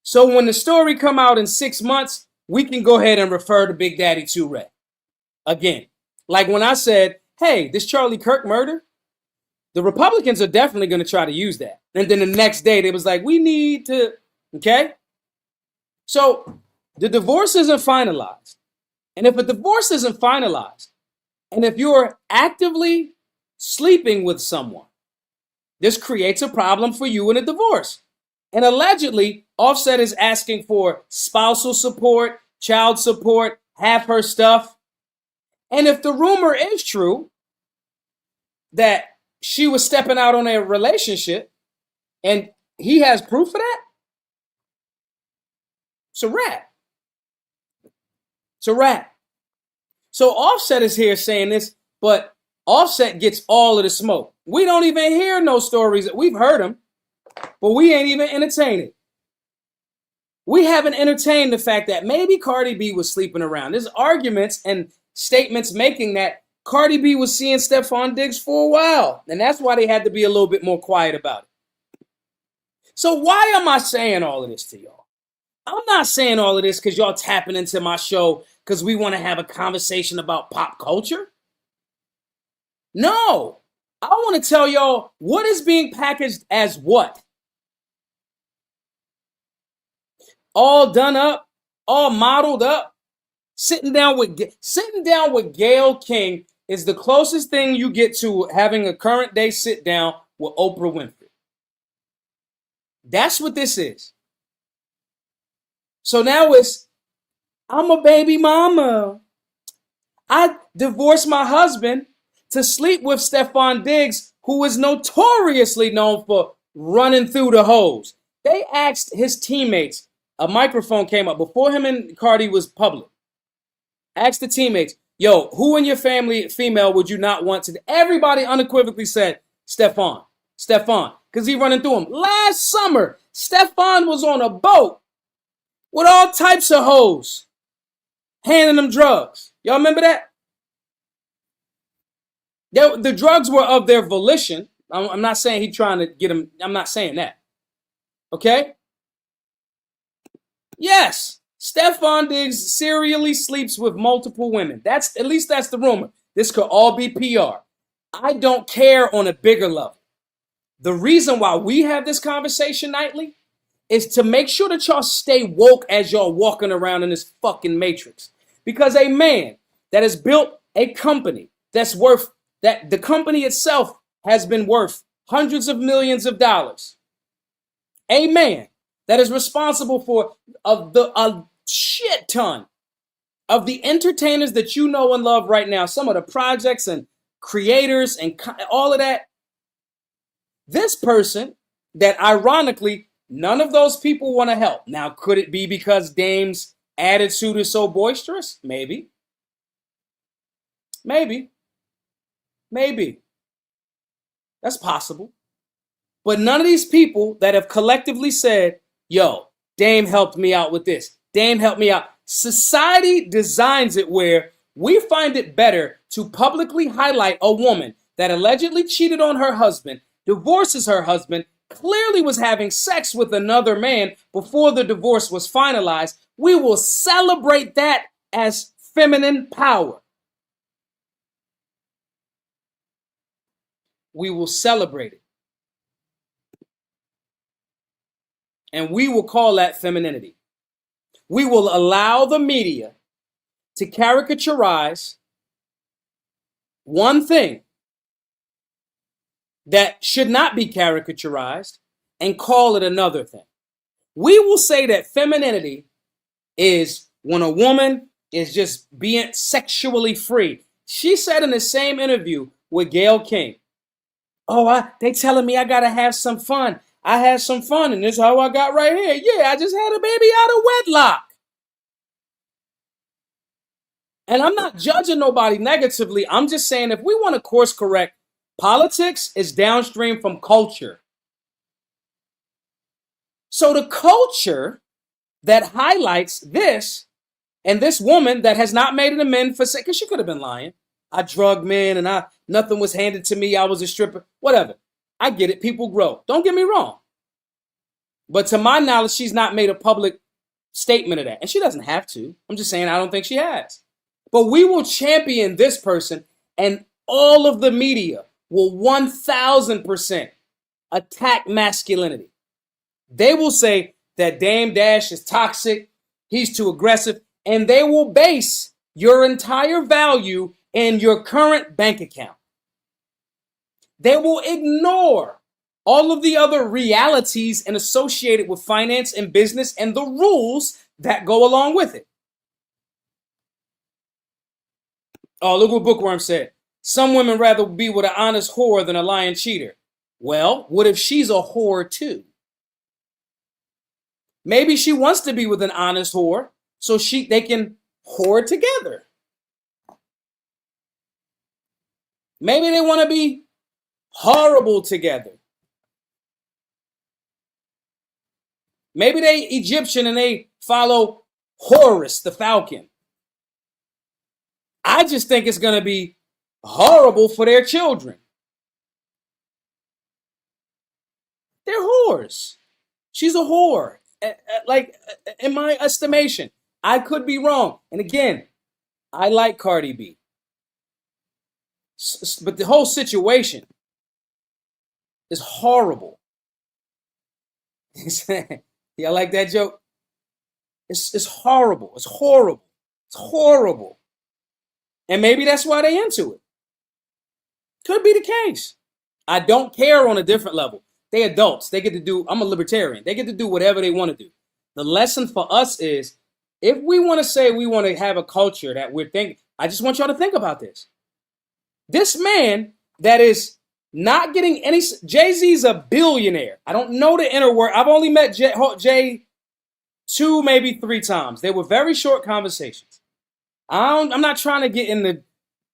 S1: So when the story come out in 6 months, we can go ahead and refer to Big Daddy 2 Ray. Again, like when I said, hey, this Charlie Kirk murder, the Republicans are definitely going to try to use that. And then the next day, they was like, we need to, okay? So the divorce isn't finalized. And if a divorce isn't finalized, and if you're actively sleeping with someone, this creates a problem for you in a divorce. And allegedly, Offset is asking for spousal support, child support, half her stuff. And if the rumor is true that she was stepping out on a relationship and he has proof of that, it's a wrap. It's a wrap. So Offset is here saying this, but Offset gets all of the smoke. We don't even hear no stories. We've heard them, but we ain't even entertained it. We haven't entertained the fact that maybe Cardi B was sleeping around. There's arguments and statements making that Cardi B was seeing Stephon Diggs for a while, and that's why they had to be a little bit more quiet about it. So why am I saying all of this to y'all? I'm not saying all of this because y'all tapping into my show because we want to have a conversation about pop culture. No, I want to tell y'all what is being packaged as what. All done up, all modeled up. Sitting down with Gayle King is the closest thing you get to having a current day sit down with Oprah Winfrey. That's what this is. So now I'm a baby mama. I divorced my husband to sleep with Stephon Diggs, who is notoriously known for running through the hose. They asked his teammates, a microphone came up before him and Cardi was public. Asked the teammates, yo, who in your family, female, would you not want to? Everybody unequivocally said, Stephon, because he running through him. Last summer, Stephon was on a boat with all types of hoes, handing them drugs. Y'all remember that? The drugs were of their volition. I'm not saying he trying to get them. I'm not saying that. Okay? Yes, Stephon Diggs serially sleeps with multiple women. At least that's the rumor. This could all be PR. I don't care on a bigger level. The reason why we have this conversation nightly is to make sure that y'all stay woke as y'all walking around in this fucking matrix. Because a man that has built a company that the company itself has been worth hundreds of millions of dollars. A man that is responsible for a shit ton of the entertainers that you know and love right now, some of the projects and creators and all of that. This person that ironically, none of those people want to help. Now, could it be because Dame's attitude is so boisterous? Maybe. That's possible. But none of these people that have collectively said, yo, Dame helped me out with this. Dame helped me out. Society designs it where we find it better to publicly highlight a woman that allegedly cheated on her husband, divorces her husband, clearly was having sex with another man before the divorce was finalized. We will celebrate that as feminine power. We will celebrate it. And we will call that femininity. We will allow the media to caricaturize one thing that should not be caricaturized and call it another thing. We will say that femininity is when a woman is just being sexually free. She said in the same interview with Gayle King, they telling me I gotta have some fun. I had some fun, and this is how I got right here. Yeah, I just had a baby out of wedlock. And I'm not judging nobody negatively. I'm just saying if we want to course correct, politics is downstream from culture. So the culture that highlights this, and this woman that has not made an amend for sex, because she could have been lying. I drugged men and nothing was handed to me. I was a stripper, whatever. I get it. People grow. Don't get me wrong. But to my knowledge, she's not made a public statement of that. And she doesn't have to. I'm just saying I don't think she has. But we will champion this person, and all of the media will 1,000% attack masculinity. They will say that Dame Dash is toxic. he's too aggressive, and they will base your entire value in your current bank account. They will ignore all of the other realities and associated with finance and business and the rules that go along with it. Oh, look what Bookworm said. Some women rather be with an honest whore than a lying cheater. Well, what if she's a whore too? Maybe she wants to be with an honest whore so they can whore together. Maybe they want to be horrible together. Maybe they Egyptian and they follow Horus the falcon. I just think it's going to be horrible for their children. They're whores. She's a whore. Like, in my estimation, I could be wrong. And again, I like Cardi B. But the whole situation is horrible. Yeah, I like that joke. It's horrible. It's horrible. It's horrible. And maybe that's why they into it. Could be the case. I don't care on a different level. They adults. They get to do, I'm a libertarian. They get to do whatever they want to do. The lesson for us is, if we want to say we want to have a culture that we're thinking, I just want y'all to think about this. This man that is not getting any, Jay-Z's a billionaire. I don't know the inner word. I've only met Jay 2, maybe 3 times. They were very short conversations. I'm not trying to get in the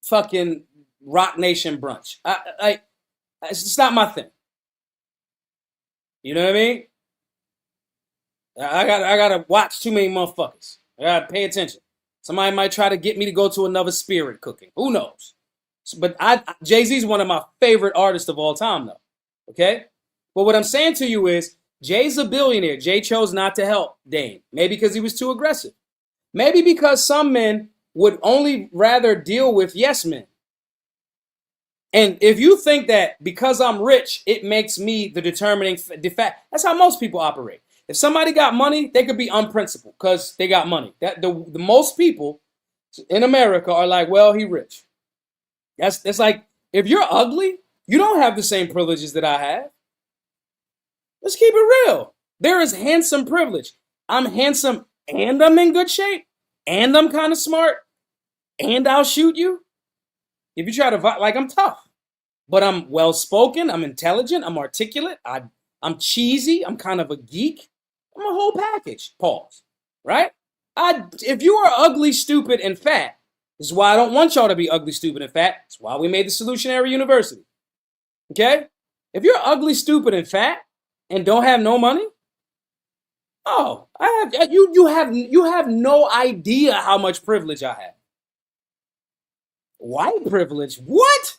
S1: fucking Rock Nation brunch. It's just not my thing. You know what I mean? I gotta watch too many motherfuckers. I gotta pay attention. Somebody might try to get me to go to another spirit cooking. Who knows? But Jay-Z's one of my favorite artists of all time, though. Okay? But what I'm saying to you is, Jay's a billionaire. Jay chose not to help Dame. Maybe because he was too aggressive. Maybe because some men would only rather deal with yes men. And if you think that because I'm rich, it makes me the determining fact, that's how most people operate. If somebody got money, they could be unprincipled because they got money. That the most people in America are like, well, he rich. That's like, if you're ugly, you don't have the same privileges that I have. Let's keep it real. There is handsome privilege. I'm handsome and I'm in good shape and I'm kind of smart and I'll shoot you. If you try to, like, I'm tough, but I'm well-spoken, I'm intelligent, I'm articulate, I'm cheesy, I'm kind of a geek. I'm a whole package. Pause. Right? If you are ugly, stupid, and fat, this is why I don't want y'all to be ugly, stupid, and fat. That's why we made the Solutionary University. Okay? If you're ugly, stupid, and fat, and don't have no money, you have no idea how much privilege I have. White privilege? What?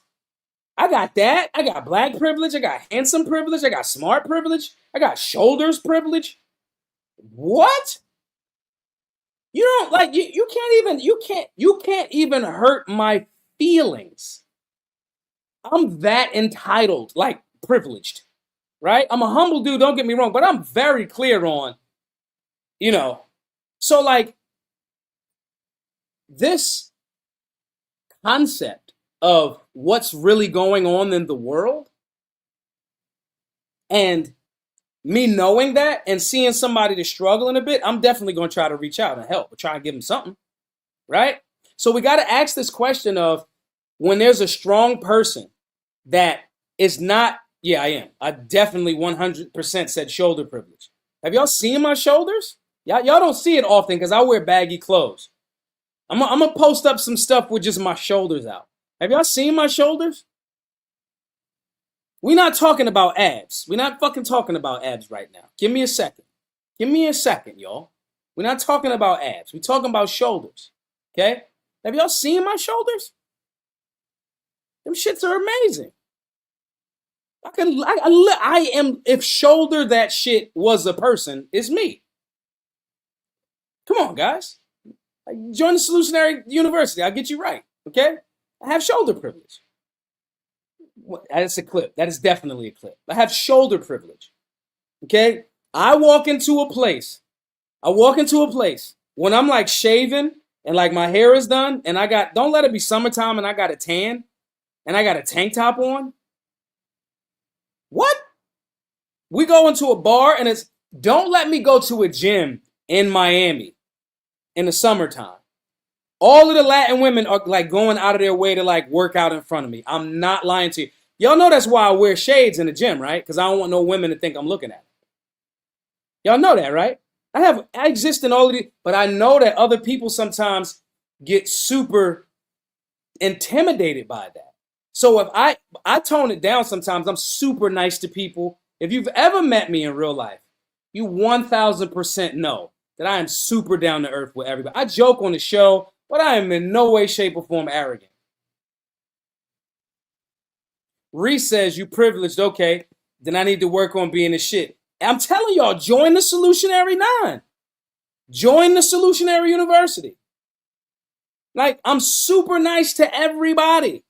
S1: I got that. I got black privilege. I got handsome privilege. I got smart privilege. I got shoulders privilege. What? You don't like you can't even hurt my feelings. I'm that entitled, like privileged, right? I'm a humble dude, don't get me wrong, but I'm very clear on, so like this concept of what's really going on in the world and me knowing that and seeing somebody that's struggling a bit, I'm definitely going to try to reach out and help or try and give them something, right? So we got to ask this question of, when there's a strong person that is not, yeah, I am. I definitely 100% said shoulder privilege. Have y'all seen my shoulders? Y'all don't see it often because I wear baggy clothes. I'm going to post up some stuff with just my shoulders out. Have y'all seen my shoulders? We're not talking about abs. We're not fucking talking about abs right now. Give me a second. Give me a second, y'all. We're not talking about abs. We're talking about shoulders. Okay? Have y'all seen my shoulders? Them shits are amazing. I am, if shoulder that shit was a person, it's me. Come on, guys. Join the Solutionary University. I'll get you right. Okay? I have shoulder privilege. That's a clip. That is definitely a clip. I have shoulder privilege. Okay? I walk into a place when I'm like shaving and like my hair is done and don't let it be summertime and I got a tan and I got a tank top on. What? We go into a bar and don't let me go to a gym in Miami in the summertime. All of the Latin women are like going out of their way to like work out in front of me. I'm not lying to you. Y'all know that's why I wear shades in the gym, right? Because I don't want no women to think I'm looking at them. Y'all know that, right? I exist in all of these, but I know that other people sometimes get super intimidated by that. So if I tone it down sometimes, I'm super nice to people. If you've ever met me in real life, you 1000% know that I am super down to earth with everybody. I joke on the show, but I am in no way, shape, or form arrogant. Reese says, you privileged. Okay, then I need to work on being the shit. I'm telling y'all, join the Solutionary 9. Join the Solutionary University. Like, I'm super nice to everybody.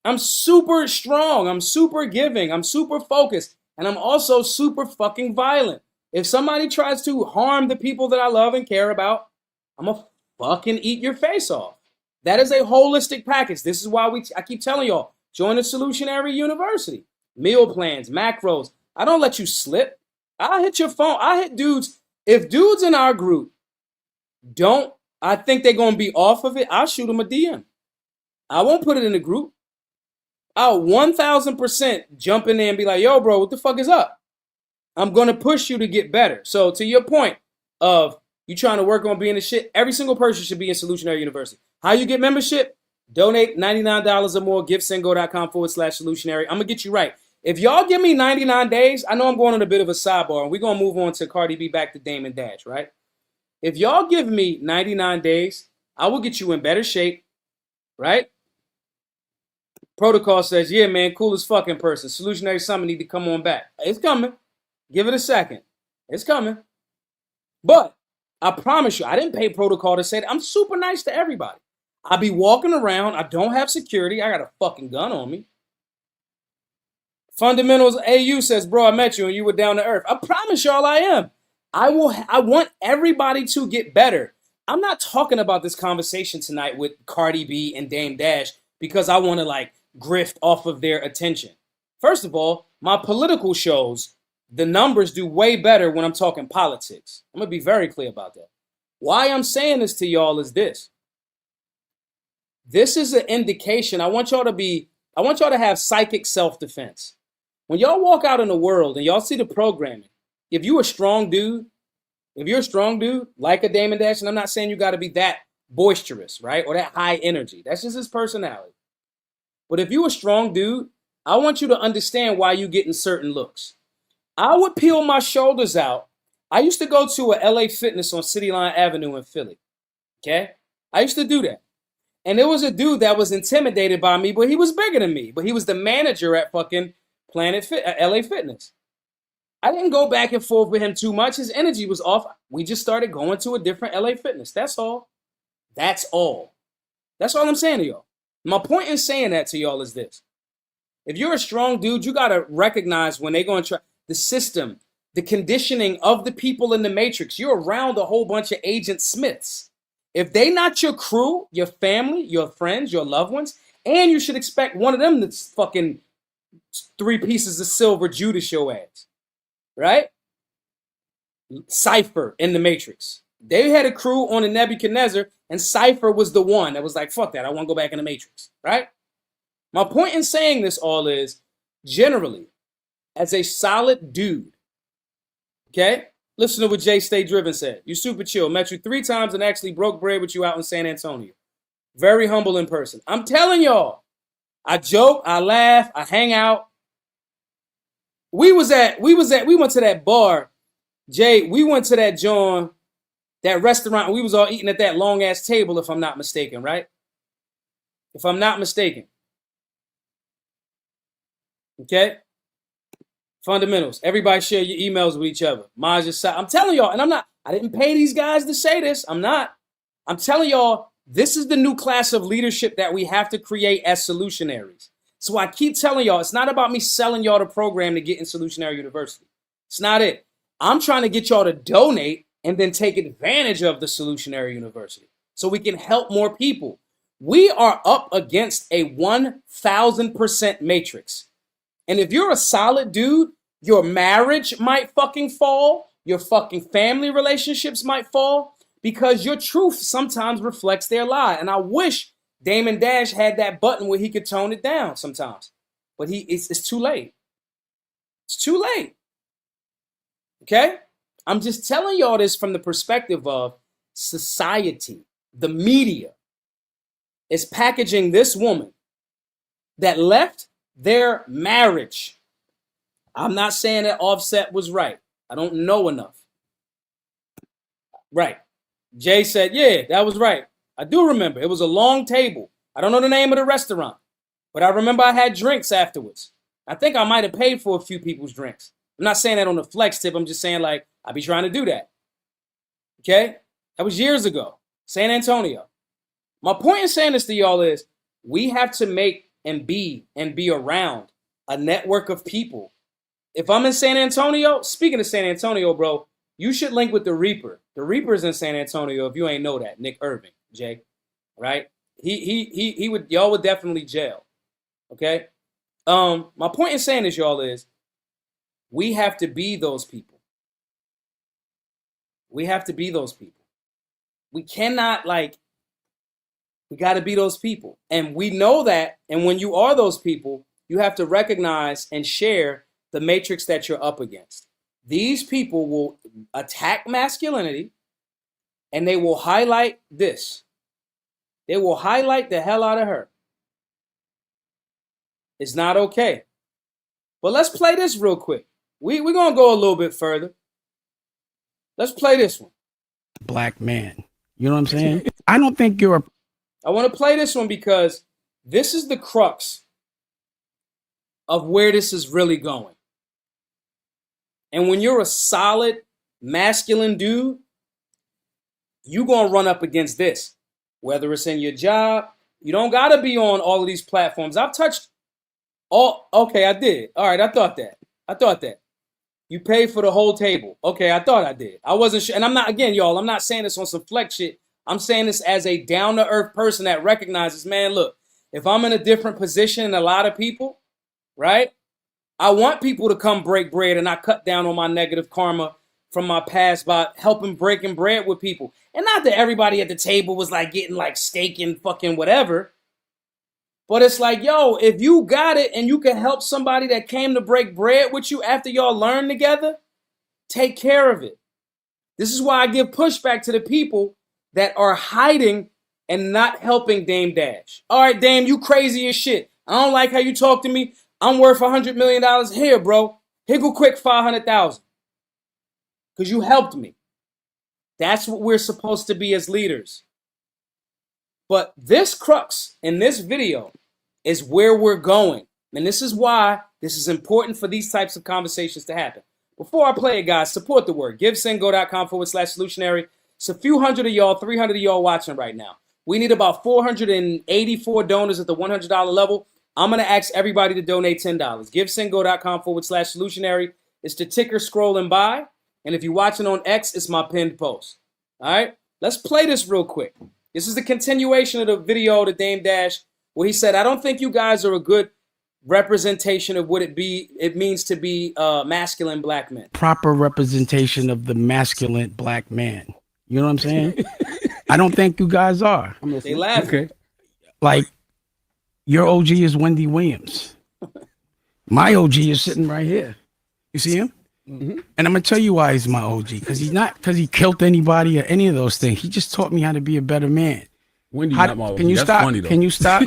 S1: I'm super strong. I'm super giving. I'm super focused. And I'm also super fucking violent. If somebody tries to harm the people that I love and care about, I'm going to fucking eat your face off. That is a holistic package. This is why I keep telling y'all, join the Solutionary University. Meal plans, macros. I don't let you slip. I'll hit your phone. I hit dudes. If dudes in our group I think they're going to be off of it, I'll shoot them a DM. I won't put it in the group. I'll 1000% jump in there and be like, yo, bro, what the fuck is up? I'm going to push you to get better. So to your point of you trying to work on being the shit, every single person should be in Solutionary University. How you get membership? Donate $99 or more, givesingo.com/solutionary. I'm going to get you right. If y'all give me 99 days, I know I'm going on a bit of a sidebar, and we're going to move on to Cardi B back to Dame and Dash, right? If y'all give me 99 days, I will get you in better shape, right? Protocol says, yeah, man, cool as fucking person. Solutionary Summit need to come on back. It's coming. Give it a second. It's coming. But I promise you, I didn't pay Protocol to say that. I'm super nice to everybody. I be walking around. I don't have security. I got a fucking gun on me. Fundamentals AU says, bro, I met you and you were down to earth. I promise y'all I am. I want everybody to get better. I'm not talking about this conversation tonight with Cardi B and Dame Dash because I want to like grift off of their attention. First of all, my political shows, the numbers do way better when I'm talking politics. I'm going to be very clear about that. Why I'm saying this to y'all is this. This is an indication. I want y'all to have psychic self-defense. When y'all walk out in the world and y'all see the programming, if you're a strong dude like a Dame and Dash, and I'm not saying you got to be that boisterous, right? Or that high energy. That's just his personality. But if you're a strong dude, I want you to understand why you're getting certain looks. I would peel my shoulders out. I used to go to a LA Fitness on City Line Avenue in Philly. Okay? I used to do that. And there was a dude that was intimidated by me, but he was bigger than me. But he was the manager at fucking LA Fitness. I didn't go back and forth with him too much. His energy was off. We just started going to a different LA Fitness. That's all. That's all. That's all I'm saying to y'all. My point in saying that to y'all is this. If you're a strong dude, you got to recognize when they're going to try the system, the conditioning of the people in the Matrix. You're around a whole bunch of Agent Smiths. If they not your crew, your family, your friends, your loved ones, and you should expect one of them that's fucking 3 pieces of silver Judas your ass. Right? Cypher in the Matrix. They had a crew on the Nebuchadnezzar, and Cypher was the one that was like, fuck that, I want to go back in the Matrix. Right? My point in saying this all is, generally, as a solid dude, okay? Listen to what Jay Stay Driven said. You super chill. Met you 3 times and actually broke bread with you out in San Antonio. Very humble in person. I'm telling y'all, I joke, I laugh, I hang out. We went to that bar, Jay, we went to that joint, that restaurant, and we was all eating at that long ass table, if I'm not mistaken, right? If I'm not mistaken. Okay? Fundamentals. Everybody share your emails with each other. I'm telling y'all, and I didn't pay these guys to say this. I'm telling y'all, this is the new class of leadership that we have to create as solutionaries. So I keep telling y'all, it's not about me selling y'all the program to get in Solutionary University. It's not it. I'm trying to get y'all to donate and then take advantage of the Solutionary University so we can help more people. We are up against a 1,000% matrix. And if you're a solid dude, your marriage might fucking fall. Your fucking family relationships might fall because your truth sometimes reflects their lie. And I wish Damon Dash had that button where he could tone it down sometimes. But it's too late. It's too late. Okay? I'm just telling y'all this from the perspective of society. The media is packaging this woman that left their marriage. I'm not saying that Offset was right. I don't know enough. Right. Jay said, yeah, that was right. I do remember. It was a long table. I don't know the name of the restaurant, but I remember I had drinks afterwards. I think I might have paid for a few people's drinks. I'm not saying that on the flex tip. I'm just saying, like, I be trying to do that. Okay? That was years ago. San Antonio. My point in saying this to y'all is we have to make and be around a network of people. If I'm in San Antonio, speaking of San Antonio, bro, you should link with the Reaper. The Reaper's in San Antonio if you ain't know that. Nick Irving, Jay. Right? He would, y'all would definitely jail. Okay? My point in saying this, y'all, is we have to be those people. We have to be those people. We cannot, like, we got to be those people. And we know that. And when you are those people, you have to recognize and share the matrix that you're up against. These people will attack masculinity and they will highlight this. They will highlight the hell out of her. It's not okay. But let's play this real quick. We're going to go a little bit further. Let's play this one.
S4: Black man. You know what I'm saying? I don't think you're a...
S1: I want to play this one because this is the crux of where this is really going. And when you're a solid, masculine dude, you're going to run up against this. Whether it's in your job, you don't got to be on all of these platforms. I've touched all... Okay, I did. All right, I thought that. You paid for the whole table. Okay, I thought I did. I wasn't sure. And I'm not, again, y'all, I'm not saying this on some flex shit. I'm saying this as a down-to-earth person that recognizes, man, look, if I'm in a different position than a lot of people, right, I want people to come break bread and I cut down on my negative karma from my past by helping breaking bread with people. And not that everybody at the table was like getting like steak and fucking whatever. But it's like, yo, if you got it and you can help somebody that came to break bread with you after y'all learn together, take care of it. This is why I give pushback to the people that are hiding and not helping Dame Dash. All right, Dame, you crazy as shit. I don't like how you talk to me. I'm worth $100 million. Here, bro. Here go quick 500,000. Because you helped me. That's what we're supposed to be as leaders. But this crux in this video is where we're going. And this is why this is important for these types of conversations to happen. Before I play it, guys, support the word. GiveSendGo.com/solutionary. It's a few hundred of y'all, 300 of y'all watching right now. We need about 484 donors at the $100 level. I'm going to ask everybody to donate $10. GiveSendGo.com/solutionary. It's the ticker scrolling by. And if you're watching on X, it's my pinned post. All right? Let's play this real quick. This is the continuation of the video to Dame Dash where he said, I don't think you guys are a good representation of what it means to be masculine black men.
S4: Proper representation of the masculine black man. You know what I'm saying? I don't think you guys are.
S1: They laugh.
S5: Okay.
S4: Like, your OG is Wendy Williams. My OG is sitting right here. You see him? Mm-hmm. And I'm going to tell you why he's my OG. Because he killed anybody or any of those things. He just taught me how to be a better man.
S5: Wendy, not my OG.
S4: Can you
S5: That's
S4: stop?
S5: funny, though.
S4: Can you stop?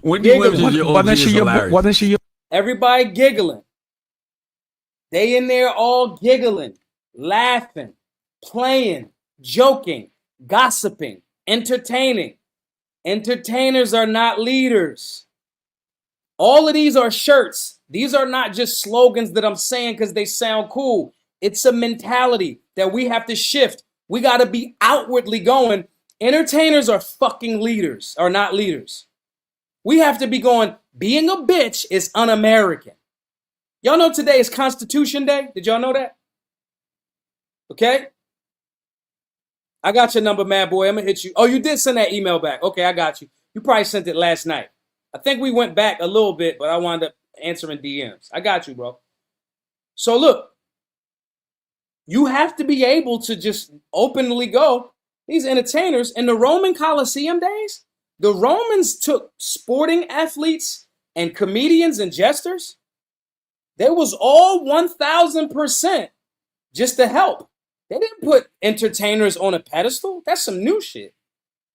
S5: Wendy Williams is your OG.
S4: Wasn't she your...
S1: Everybody giggling. They in there all giggling, laughing, playing, joking, gossiping, entertaining. Entertainers are not leaders. All of these are shirts. These are not just slogans that I'm saying because they sound cool. It's a mentality that we have to shift. We got to be outwardly going. Entertainers are fucking leaders, are not leaders. We have to be going, being a bitch is un-American. Y'all know today is Constitution Day? Did y'all know that? Okay? I got your number, Mad Boy. I'm gonna hit you. Oh, you did send that email back. Okay, I got you. You probably sent it last night. I think we went back a little bit, but I wound up answering DMs. I got you, bro. So look, you have to be able to just openly go. These entertainers in the Roman Colosseum days, the Romans took sporting athletes and comedians and jesters. They was all 1,000% just to help. They didn't put entertainers on a pedestal. That's some new shit.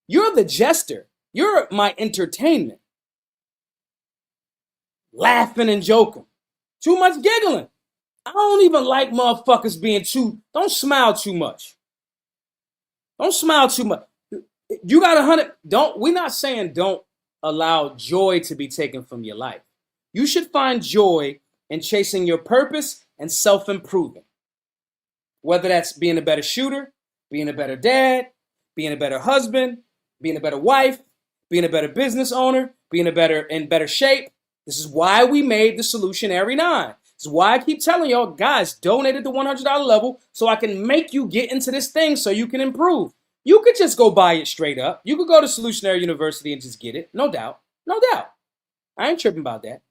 S1: You're the jester. You're my entertainment. Laughing and joking. Too much giggling. I don't even like motherfuckers being don't smile too much. Don't smile too much. You got 100. We're not saying don't allow joy to be taken from your life. You should find joy in chasing your purpose and self-improving. Whether that's being a better shooter, being a better dad, being a better husband, being a better wife, being a better business owner, being in better shape. This is why we made the Solutionary 9. This is why I keep telling y'all, guys, donate at the $100 level so I can make you get into this thing so you can improve. You could just go buy it straight up. You could go to Solutionary University and just get it. No doubt. No doubt. I ain't tripping about that.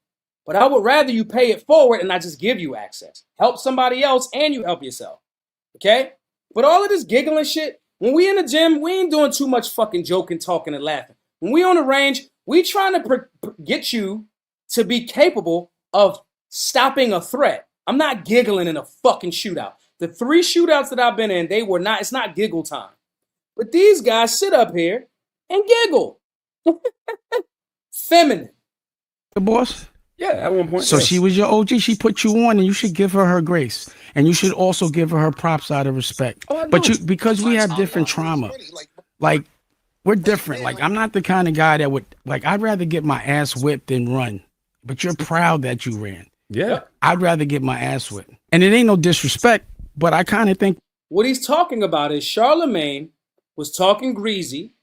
S1: But I would rather you pay it forward and I just give you access. Help somebody else and you help yourself. Okay? But all of this giggling shit, when we in the gym, we ain't doing too much fucking joking, talking, and laughing. When we on the range, we trying to get you to be capable of stopping a threat. I'm not giggling in a fucking shootout. The 3 shootouts that I've been in, it's not giggle time. But these guys sit up here and giggle. Feminine.
S4: The boss?
S5: Yeah, at one point.
S4: So she was your OG. She put you on, and you should give her grace, and you should also give her props out of respect. But because we have different trauma, like we're different. Like I'm not the kind of guy that would I'd rather get my ass whipped than run. But you're proud that you ran.
S5: Yeah,
S4: I'd rather get my ass whipped, and it ain't no disrespect, but I kind of think
S1: what he's talking about is Charlemagne was talking greasy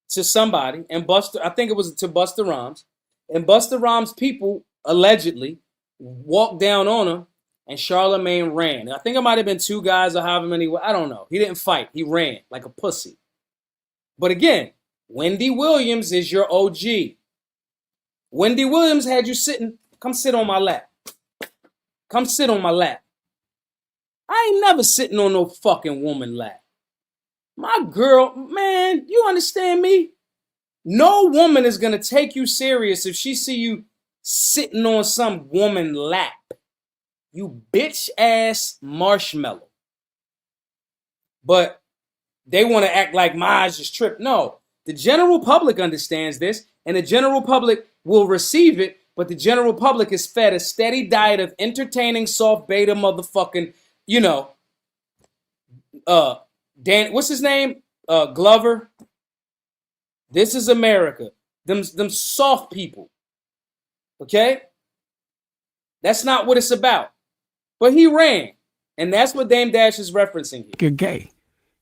S1: to somebody, and I think it was to Busta Rhymes. And Busta Rhymes' people allegedly walked down on him, and Charlemagne ran. I think it might have been 2 guys or however many. I don't know. He didn't fight. He ran like a pussy. But again, Wendy Williams is your OG. Wendy Williams had you sitting. Come sit on my lap. Come sit on my lap. I ain't never sitting on no fucking woman lap. My girl, man, you understand me? No woman is going to take you serious if she see you sitting on some woman lap. You bitch ass marshmallow. But they want to act like Maj just tripped. No, the general public understands this, and the general public will receive it, but the general public is fed a steady diet of entertaining soft beta motherfucking, Dan, what's his name? Glover. This is America. Them soft people. Okay? That's not what it's about. But he ran. And that's what Dame Dash is referencing here.
S4: you're gay.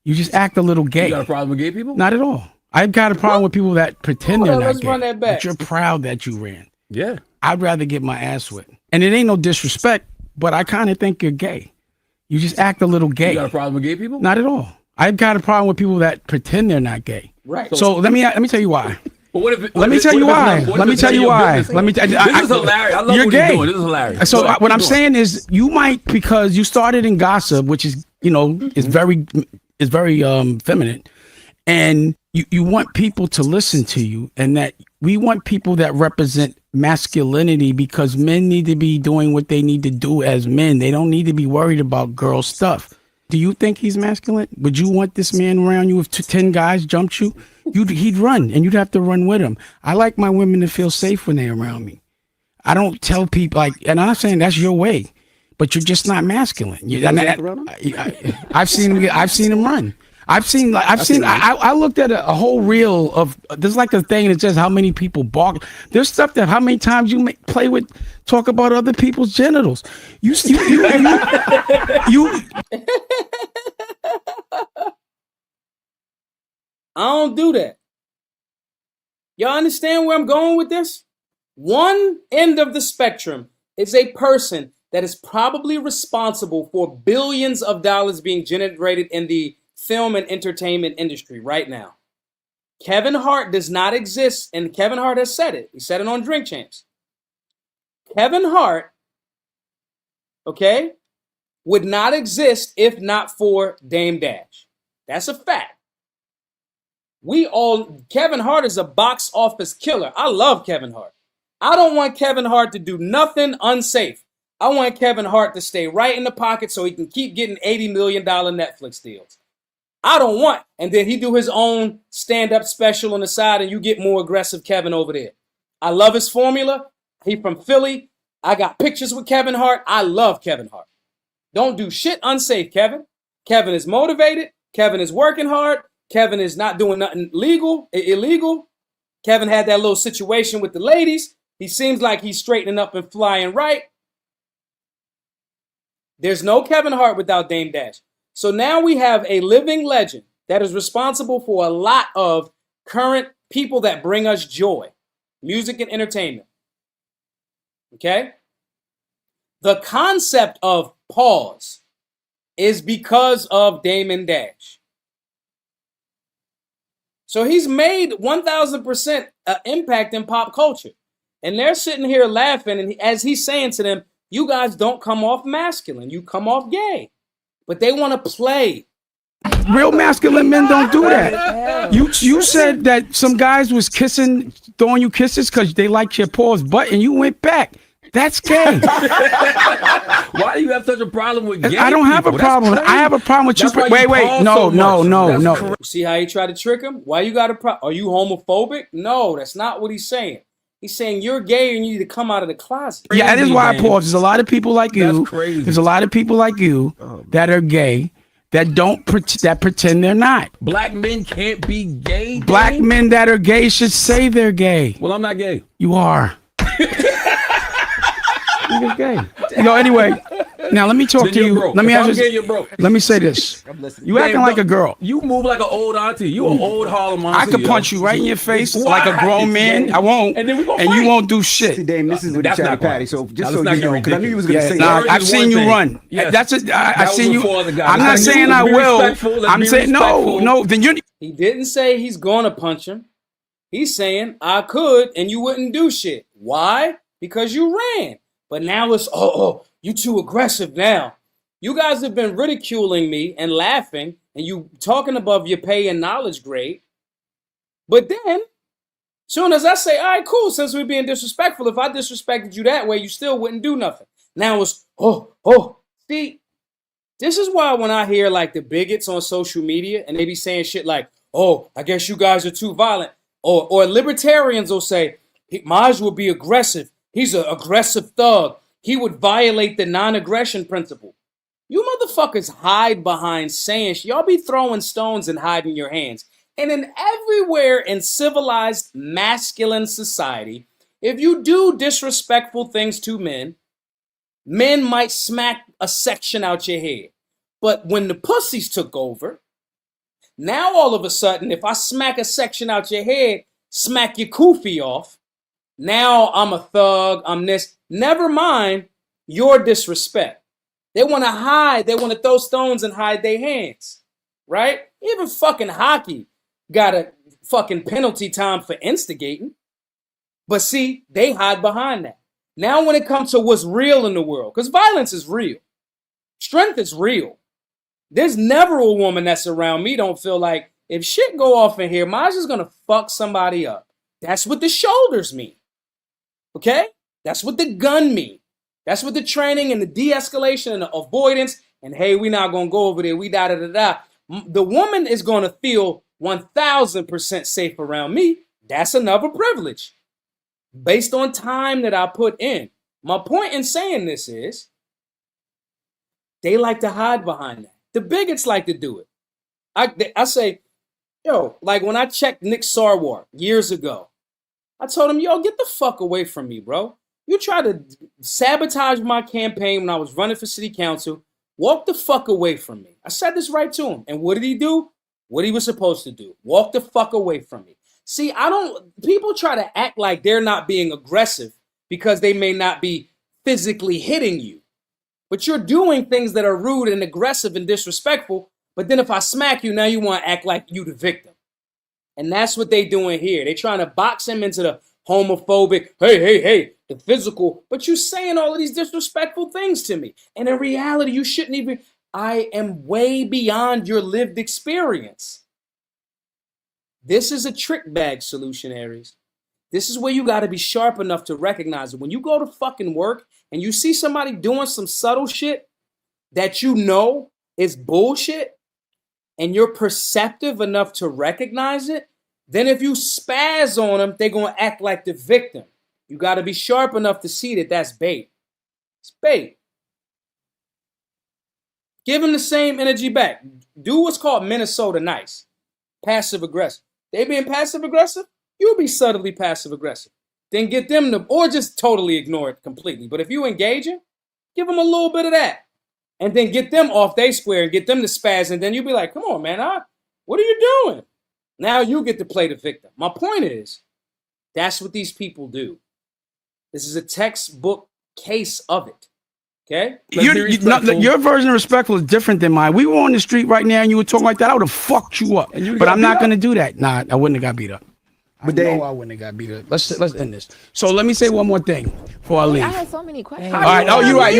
S4: You just act a little gay.
S5: You got a problem with gay people?
S4: Not at all. I've got a problem with people that pretend they're not
S1: let's
S4: gay.
S1: run that back.
S4: But you're proud that you ran.
S5: Yeah.
S4: I'd rather get my ass whipped. And it ain't no disrespect, but I kind of think you're gay. You just act a little gay.
S5: You got a problem with gay people?
S4: Not at all. I've got a problem with people that pretend they're not gay.
S1: Right.
S4: So let me tell you why.
S5: But what if
S4: Let me tell you why. Let me tell you why. Let me.
S5: This is hilarious. I love
S4: you're
S5: what
S4: gay.
S5: you're doing. This is hilarious.
S4: So what I'm saying is, you might, because you started in gossip, which is is very feminine, and you want people to listen to you, and that we want people that represent masculinity, because men need to be doing what they need to do as men. They don't need to be worried about girl stuff. Do you think he's masculine? Would you want this man around you if 10 guys jumped you? He'd run, and you'd have to run with him. I like my women to feel safe when they're around me. I don't tell people and I'm not saying that's your way, but you're just not masculine. I've seen him run. I looked at a whole reel of, there's like a thing that says how many people balk. There's stuff that how many times you talk about other people's genitals. You
S1: I don't do that. Y'all understand where I'm going with this? One end of the spectrum is a person that is probably responsible for billions of dollars being generated in the film and entertainment industry right now. Kevin Hart does not exist, and Kevin Hart has said it. He said it on Drink Champs. Kevin Hart, okay, would not exist if not for Dame Dash. That's a fact. Kevin Hart is a box office killer. I love Kevin Hart. I don't want Kevin Hart to do nothing unsafe. I want Kevin Hart to stay right in the pocket so he can keep getting $80 million Netflix deals. I don't want. And then he do his own stand-up special on the side and you get more aggressive Kevin over there. I love his formula. He from Philly. I got pictures with Kevin Hart. I love Kevin Hart. Don't do shit unsafe, Kevin. Kevin is motivated. Kevin is working hard. Kevin is not doing nothing illegal. Kevin had that little situation with the ladies. He seems like he's straightening up and flying right. There's no Kevin Hart without Dame Dash. So now we have a living legend that is responsible for a lot of current people that bring us joy, music and entertainment. Okay? The concept of pause is because of Damon Dash. So he's made 1,000% impact in pop culture. And they're sitting here laughing, and as he's saying to them, you guys don't come off masculine, you come off gay. But they want to play.
S4: Real masculine men don't do that. You said that some guys was throwing you kisses because they liked your pause butt, and you went back. That's gay.
S5: Why do you have such a problem with gay?
S4: I don't have a problem. I have a problem with you. Wait. No.
S1: See how he tried to trick him? Why you got a problem? Are you homophobic? No, that's not what he's saying. He's saying you're gay and you need to come out of the closet.
S4: Yeah, that is why I pause. There's a lot of people like you.
S5: That's crazy.
S4: There's a lot of people like you that are gay that pretend they're not.
S5: Black men can't be gay.
S4: Black men that are gay should say they're gay.
S5: Well, I'm not gay.
S4: You are. You're gay. Anyway, now let me talk to you.
S5: Broke.
S4: Let me
S5: if
S4: ask
S5: I'm
S4: you.
S5: gay, you're broke.
S4: Let me say this. You acting like a girl.
S5: You move like an old auntie. You an old Harlemagne.
S4: I could punch you right in your face like a grown man. I won't.
S5: And then we gonna
S4: and you
S5: fight.
S4: won't do shit.
S7: See, Dame, this is what you tried to patty. So just so you know, because I knew you was going to say
S4: Nah,
S7: that.
S4: I've seen you run.
S5: Yes.
S4: I've seen you.
S5: I'm
S4: I'm not saying I will. I'm saying no. Then you.
S1: He didn't say he's going to punch him. He's saying I could and you wouldn't do shit. Why? Because you ran. But now it's, you too aggressive now. You guys have been ridiculing me and laughing and you talking above your pay and knowledge grade. But then, soon as I say, all right, cool, since we're being disrespectful, if I disrespected you that way, you still wouldn't do nothing. Now it's, see, this is why when I hear like the bigots on social media and they be saying shit like, I guess you guys are too violent. Or libertarians will say, Maj will be aggressive. He's an aggressive thug. He would violate the non-aggression principle. You motherfuckers hide behind saying y'all be throwing stones and hiding your hands. And in everywhere in civilized masculine society, if you do disrespectful things to men, men might smack a section out your head. But when the pussies took over, now all of a sudden, if I smack a section out your head, smack your kufi off, now I'm a thug, I'm this. Never mind your disrespect. They want to hide. They want to throw stones and hide their hands, right? Even fucking hockey got a fucking penalty time for instigating. But see, they hide behind that. Now when it comes to what's real in the world, because violence is real. Strength is real. There's never a woman that's around me don't feel like if shit go off in here, Maj is going to fuck somebody up. That's what the shoulders mean. Okay? That's what the gun mean. That's what the training and the de-escalation and the avoidance and hey, we not going to go over there. We da-da-da-da. The woman is going to feel 1,000% safe around me. That's another privilege based on time that I put in. My point in saying this is they like to hide behind that. The bigots like to do it. I say, like when I checked Nick Sarwar years ago, I told him, get the fuck away from me, bro. You tried to sabotage my campaign when I was running for city council. Walk the fuck away from me. I said this right to him. And what did he do? What he was supposed to do. Walk the fuck away from me. See, people try to act like they're not being aggressive because they may not be physically hitting you. But you're doing things that are rude and aggressive and disrespectful But then if I smack you, now you want to act like you the victim. And that's what they doing here. They trying to box him into the homophobic, hey, the physical. But you saying all of these disrespectful things to me. And in reality, you shouldn't even. I am way beyond your lived experience. This is a trick bag solution, Aries. This is where you got to be sharp enough to recognize it. When you go to fucking work and you see somebody doing some subtle shit that you know is bullshit, and you're perceptive enough to recognize it, then if you spaz on them, they're going to act like the victim. You got to be sharp enough to see that that's bait. It's bait. Give them the same energy back. Do what's called Minnesota nice. Passive aggressive. They being passive aggressive, you'll be subtly passive aggressive. Then get them to, or just totally ignore it completely. But if you engaging, give them a little bit of that. And then get them off their square and get them to spaz. And then you'll be like, come on, man, what are you doing? Now you get to play the victim. My point is, that's what these people do. This is a textbook case of it. Okay?
S4: Your version of respectful is different than mine. We were on the street right now and you were talking like that, I would have fucked you up. But I'm not going to do that. Nah, I wouldn't have got beat up. But I wouldn't have got beat up. Let's end this. So let me say one more thing before I leave.
S8: I had so many questions.
S4: All right. Oh, you're right.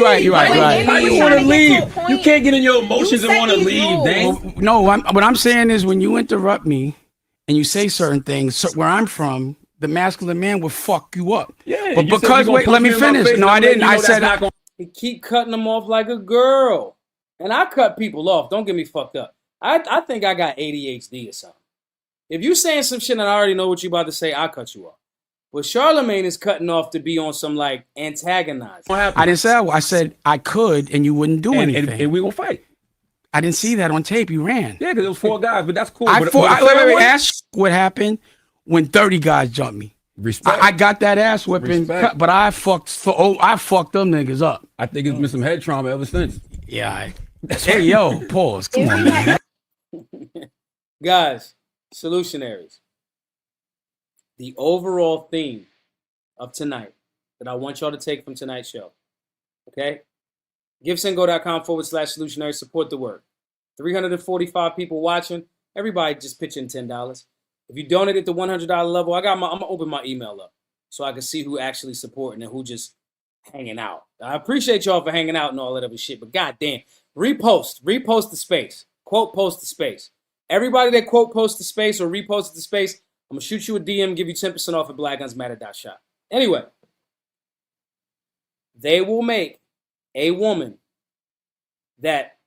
S5: How you want to leave? You can't get in your emotions and want to leave, Dang.
S4: No, what I'm saying is when you interrupt me and you say certain things, where I'm from, the masculine man will fuck you up.
S5: Yeah.
S4: But because, wait, let me finish. No, I didn't. I said,
S1: he keep cutting them off like a girl. And I cut people off. Don't get me fucked up. I think I got ADHD or something. If you saying some shit and I already know what you about to say, I'll cut you off. But Charlemagne is cutting off to be on some like antagonizing.
S4: I didn't say I said I could and you wouldn't do anything.
S5: And we gonna fight.
S4: I didn't see that on tape. You ran.
S5: Yeah, because it was 4 guys, but that's cool.
S4: Ask what happened when 30 guys jumped me.
S5: Respect.
S4: I got that ass whipping, but I fucked them niggas up.
S5: I think it's been some head trauma ever since.
S4: Yeah. Hey, yo, pause. Come on, man.
S1: Guys, solutionaries. The overall theme of tonight that I want y'all to take from tonight's show. Okay? GiveSendGo.com/solutionary. Support the work. 345 people watching. Everybody just pitch in $10. If you donate at the $100 level, I'm gonna open my email up so I can see who actually supporting and who just hanging out. I appreciate y'all for hanging out and all that other shit, but goddamn, repost the space, quote post the space. Everybody that quote post the space or repost the space, I'm gonna shoot you a DM, give you 10% off at blackgunsmatter.shop. Anyway, they will make a woman that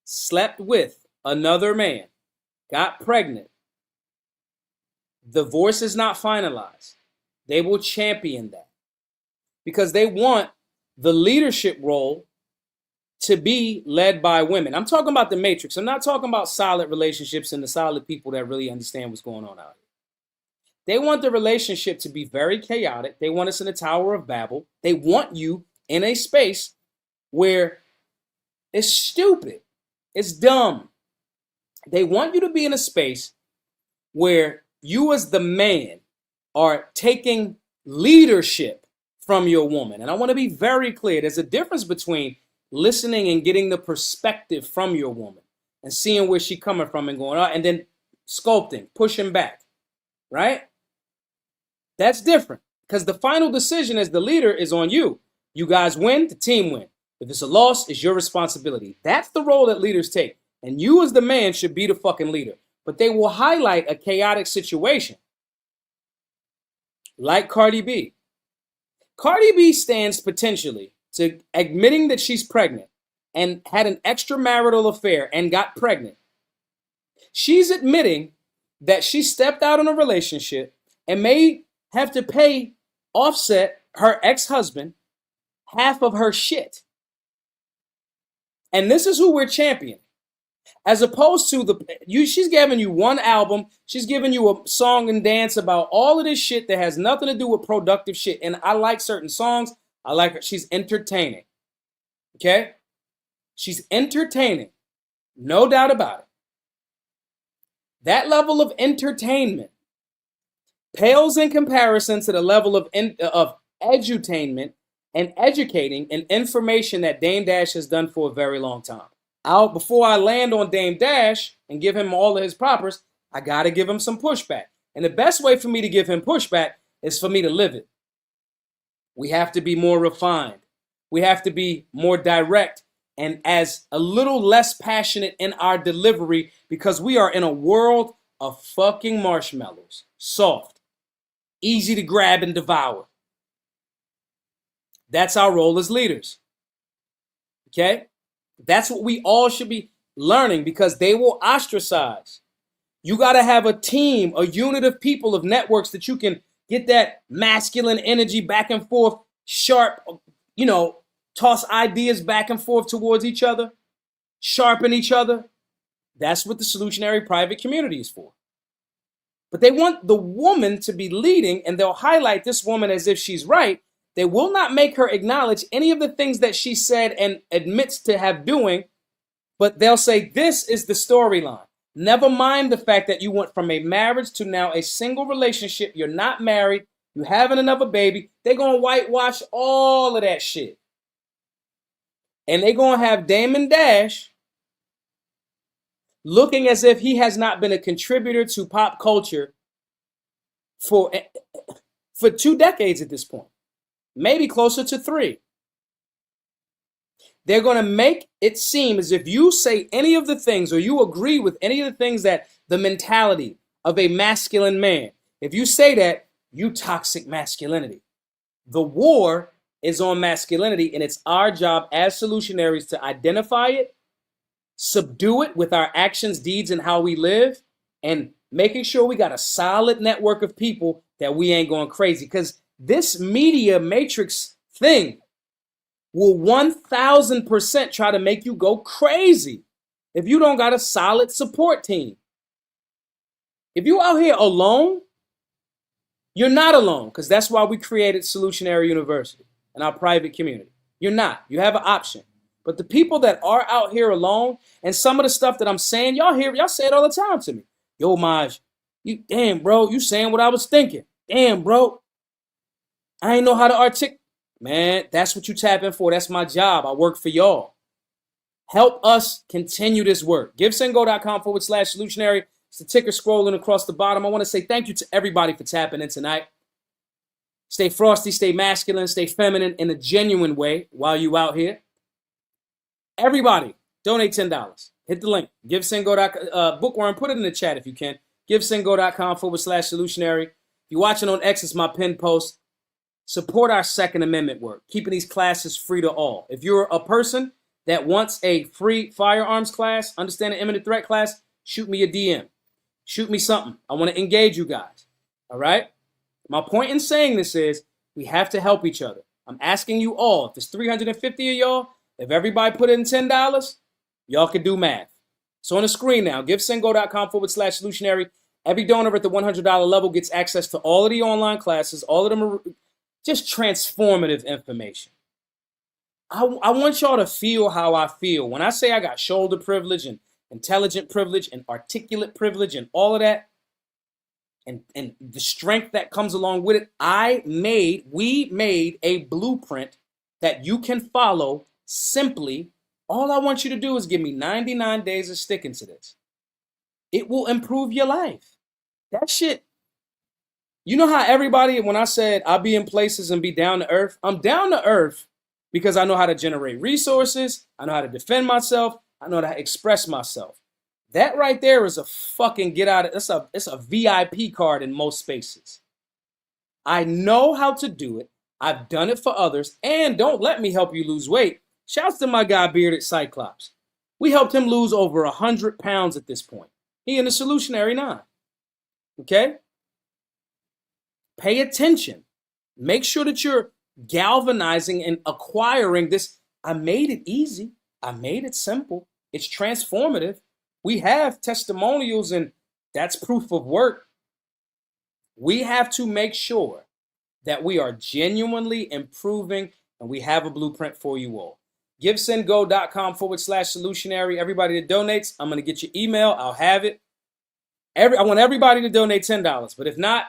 S1: slept with another man, got pregnant, divorce is not finalized. They will champion that because they want the leadership role to be led by women. I'm talking about the matrix. I'm not talking about solid relationships and the solid people that really understand what's going on out here. They want the relationship to be very chaotic. They want us in the Tower of Babel. They want you in a space where it's stupid. It's dumb. They want you to be in a space where you as the man are taking leadership from your woman. And I want to be very clear. There's a difference between listening and getting the perspective from your woman and seeing where she's coming from and going on and then sculpting, pushing back, right? That's different because the final decision as the leader is on you. You guys win, the team win. If it's a loss, it's your responsibility. That's the role that leaders take. And you as the man should be the fucking leader. But they will highlight a chaotic situation. Like Cardi B. Cardi B stands potentially to admitting that she's pregnant and had an extramarital affair and got pregnant. She's admitting that she stepped out in a relationship and may have to pay Offset, her ex-husband, half of her shit. And this is who we're championing. As opposed to she's giving you one album, she's giving you a song and dance about all of this shit that has nothing to do with productive shit. And I like certain songs. I like her. She's entertaining. Okay? She's entertaining. No doubt about it. That level of entertainment pales in comparison to the level of edutainment and educating and information that Dame Dash has done for a very long time. before I land on Dame Dash and give him all of his propers, I got to give him some pushback. And the best way for me to give him pushback is for me to live it. We have to be more refined. We have to be more direct and as a little less passionate in our delivery because we are in a world of fucking marshmallows. Soft, easy to grab and devour. That's our role as leaders. Okay? That's what we all should be learning because they will ostracize. You got to have a team, a unit of people, of networks that you can get that masculine energy back and forth, sharp, toss ideas back and forth towards each other, sharpen each other. That's what the solutionary private community is for. But they want the woman to be leading, and they'll highlight this woman as if she's right. They will not make her acknowledge any of the things that she said and admits to have doing, but they'll say, this is the storyline. Never mind the fact that you went from a marriage to now a single relationship. You're not married. You having another baby. They're going to whitewash all of that shit. And they're going to have Damon Dash looking as if he has not been a contributor to pop culture for 2 decades at this point. Maybe closer to 3. They're going to make it seem as if you say any of the things or you agree with any of the things that the mentality of a masculine man, if you say that, you toxic masculinity. The war is on masculinity, and it's our job as solutionaries to identify it, subdue it with our actions, deeds, and how we live, and making sure we got a solid network of people that we ain't going crazy. Because this media matrix thing will 1,000% try to make you go crazy if you don't got a solid support team. If you out here alone, you're not alone, because that's why we created Solutionary University and our private community. You're not. You have an option. But the people that are out here alone, and some of the stuff that I'm saying, y'all say it all the time to me. Yo, Maj, damn, bro, you saying what I was thinking. Damn, bro. I ain't know how to articulate. Man, that's what you tap in for. That's my job. I work for y'all. Help us continue this work. GiveSendGo.com/solutionary. It's the ticker scrolling across the bottom. I want to say thank you to everybody for tapping in tonight. Stay frosty, stay masculine, stay feminine in a genuine way while you out here. Everybody, donate $10. Hit the link. GiveSendGo.com. Bookworm, put it in the chat if you can. GiveSendGo.com/solutionary. If you're watching on X, it's my pinned post. Support our Second Amendment work, keeping these classes free to all. If you're a person that wants a free firearms class, understanding imminent threat class, shoot me a DM. Shoot me something. I want to engage you guys. All right? My point in saying this is we have to help each other. I'm asking you all, if there's 350 of y'all, if everybody put in $10, y'all can do math. So on the screen now, GiveSendGo.com/solutionary. Every donor at the $100 level gets access to all of the online classes. All of them are just transformative information. I want y'all to feel how I feel. When I say I got shoulder privilege and intelligent privilege and articulate privilege and all of that, and the strength that comes along with it, we made a blueprint that you can follow simply. All I want you to do is give me 99 days of sticking to this. It will improve your life. That shit. You know how everybody, when I said I'll be in places and be down to earth, I'm down to earth because I know how to generate resources. I know how to defend myself. I know how to express myself. That right there is a fucking it's a VIP card in most spaces. I know how to do it. I've done it for others. And don't let me help you lose weight. Shouts to my guy Bearded Cyclops. We helped him lose over 100 pounds at this point. He in the Solutionary 9. Okay? Pay attention. Make sure that you're galvanizing and acquiring this. I made it easy. I made it simple. It's transformative. We have testimonials, and that's proof of work. We have to make sure that we are genuinely improving, and we have a blueprint for you all. GiveSendGo.com/solutionary. Everybody that donates, I'm going to get your email. I'll have it. I want everybody to donate $10, but if not,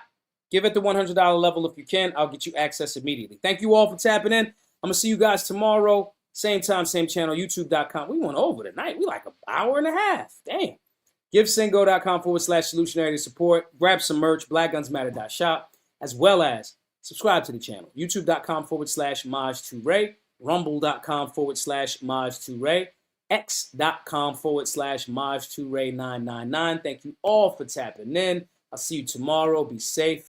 S1: give it the $100 level if you can. I'll get you access immediately. Thank you all for tapping in. I'm going to see you guys tomorrow. Same time, same channel, youtube.com. We went over tonight. We like an hour and a half. Damn. GiveSendGo.com/solutionary to support. Grab some merch, blackgunsmatter.shop, as well as subscribe to the channel. YouTube.com/Maj2Ray. Rumble.com/Maj2Ray. X.com/Maj2Ray999. Thank you all for tapping in. I'll see you tomorrow. Be safe.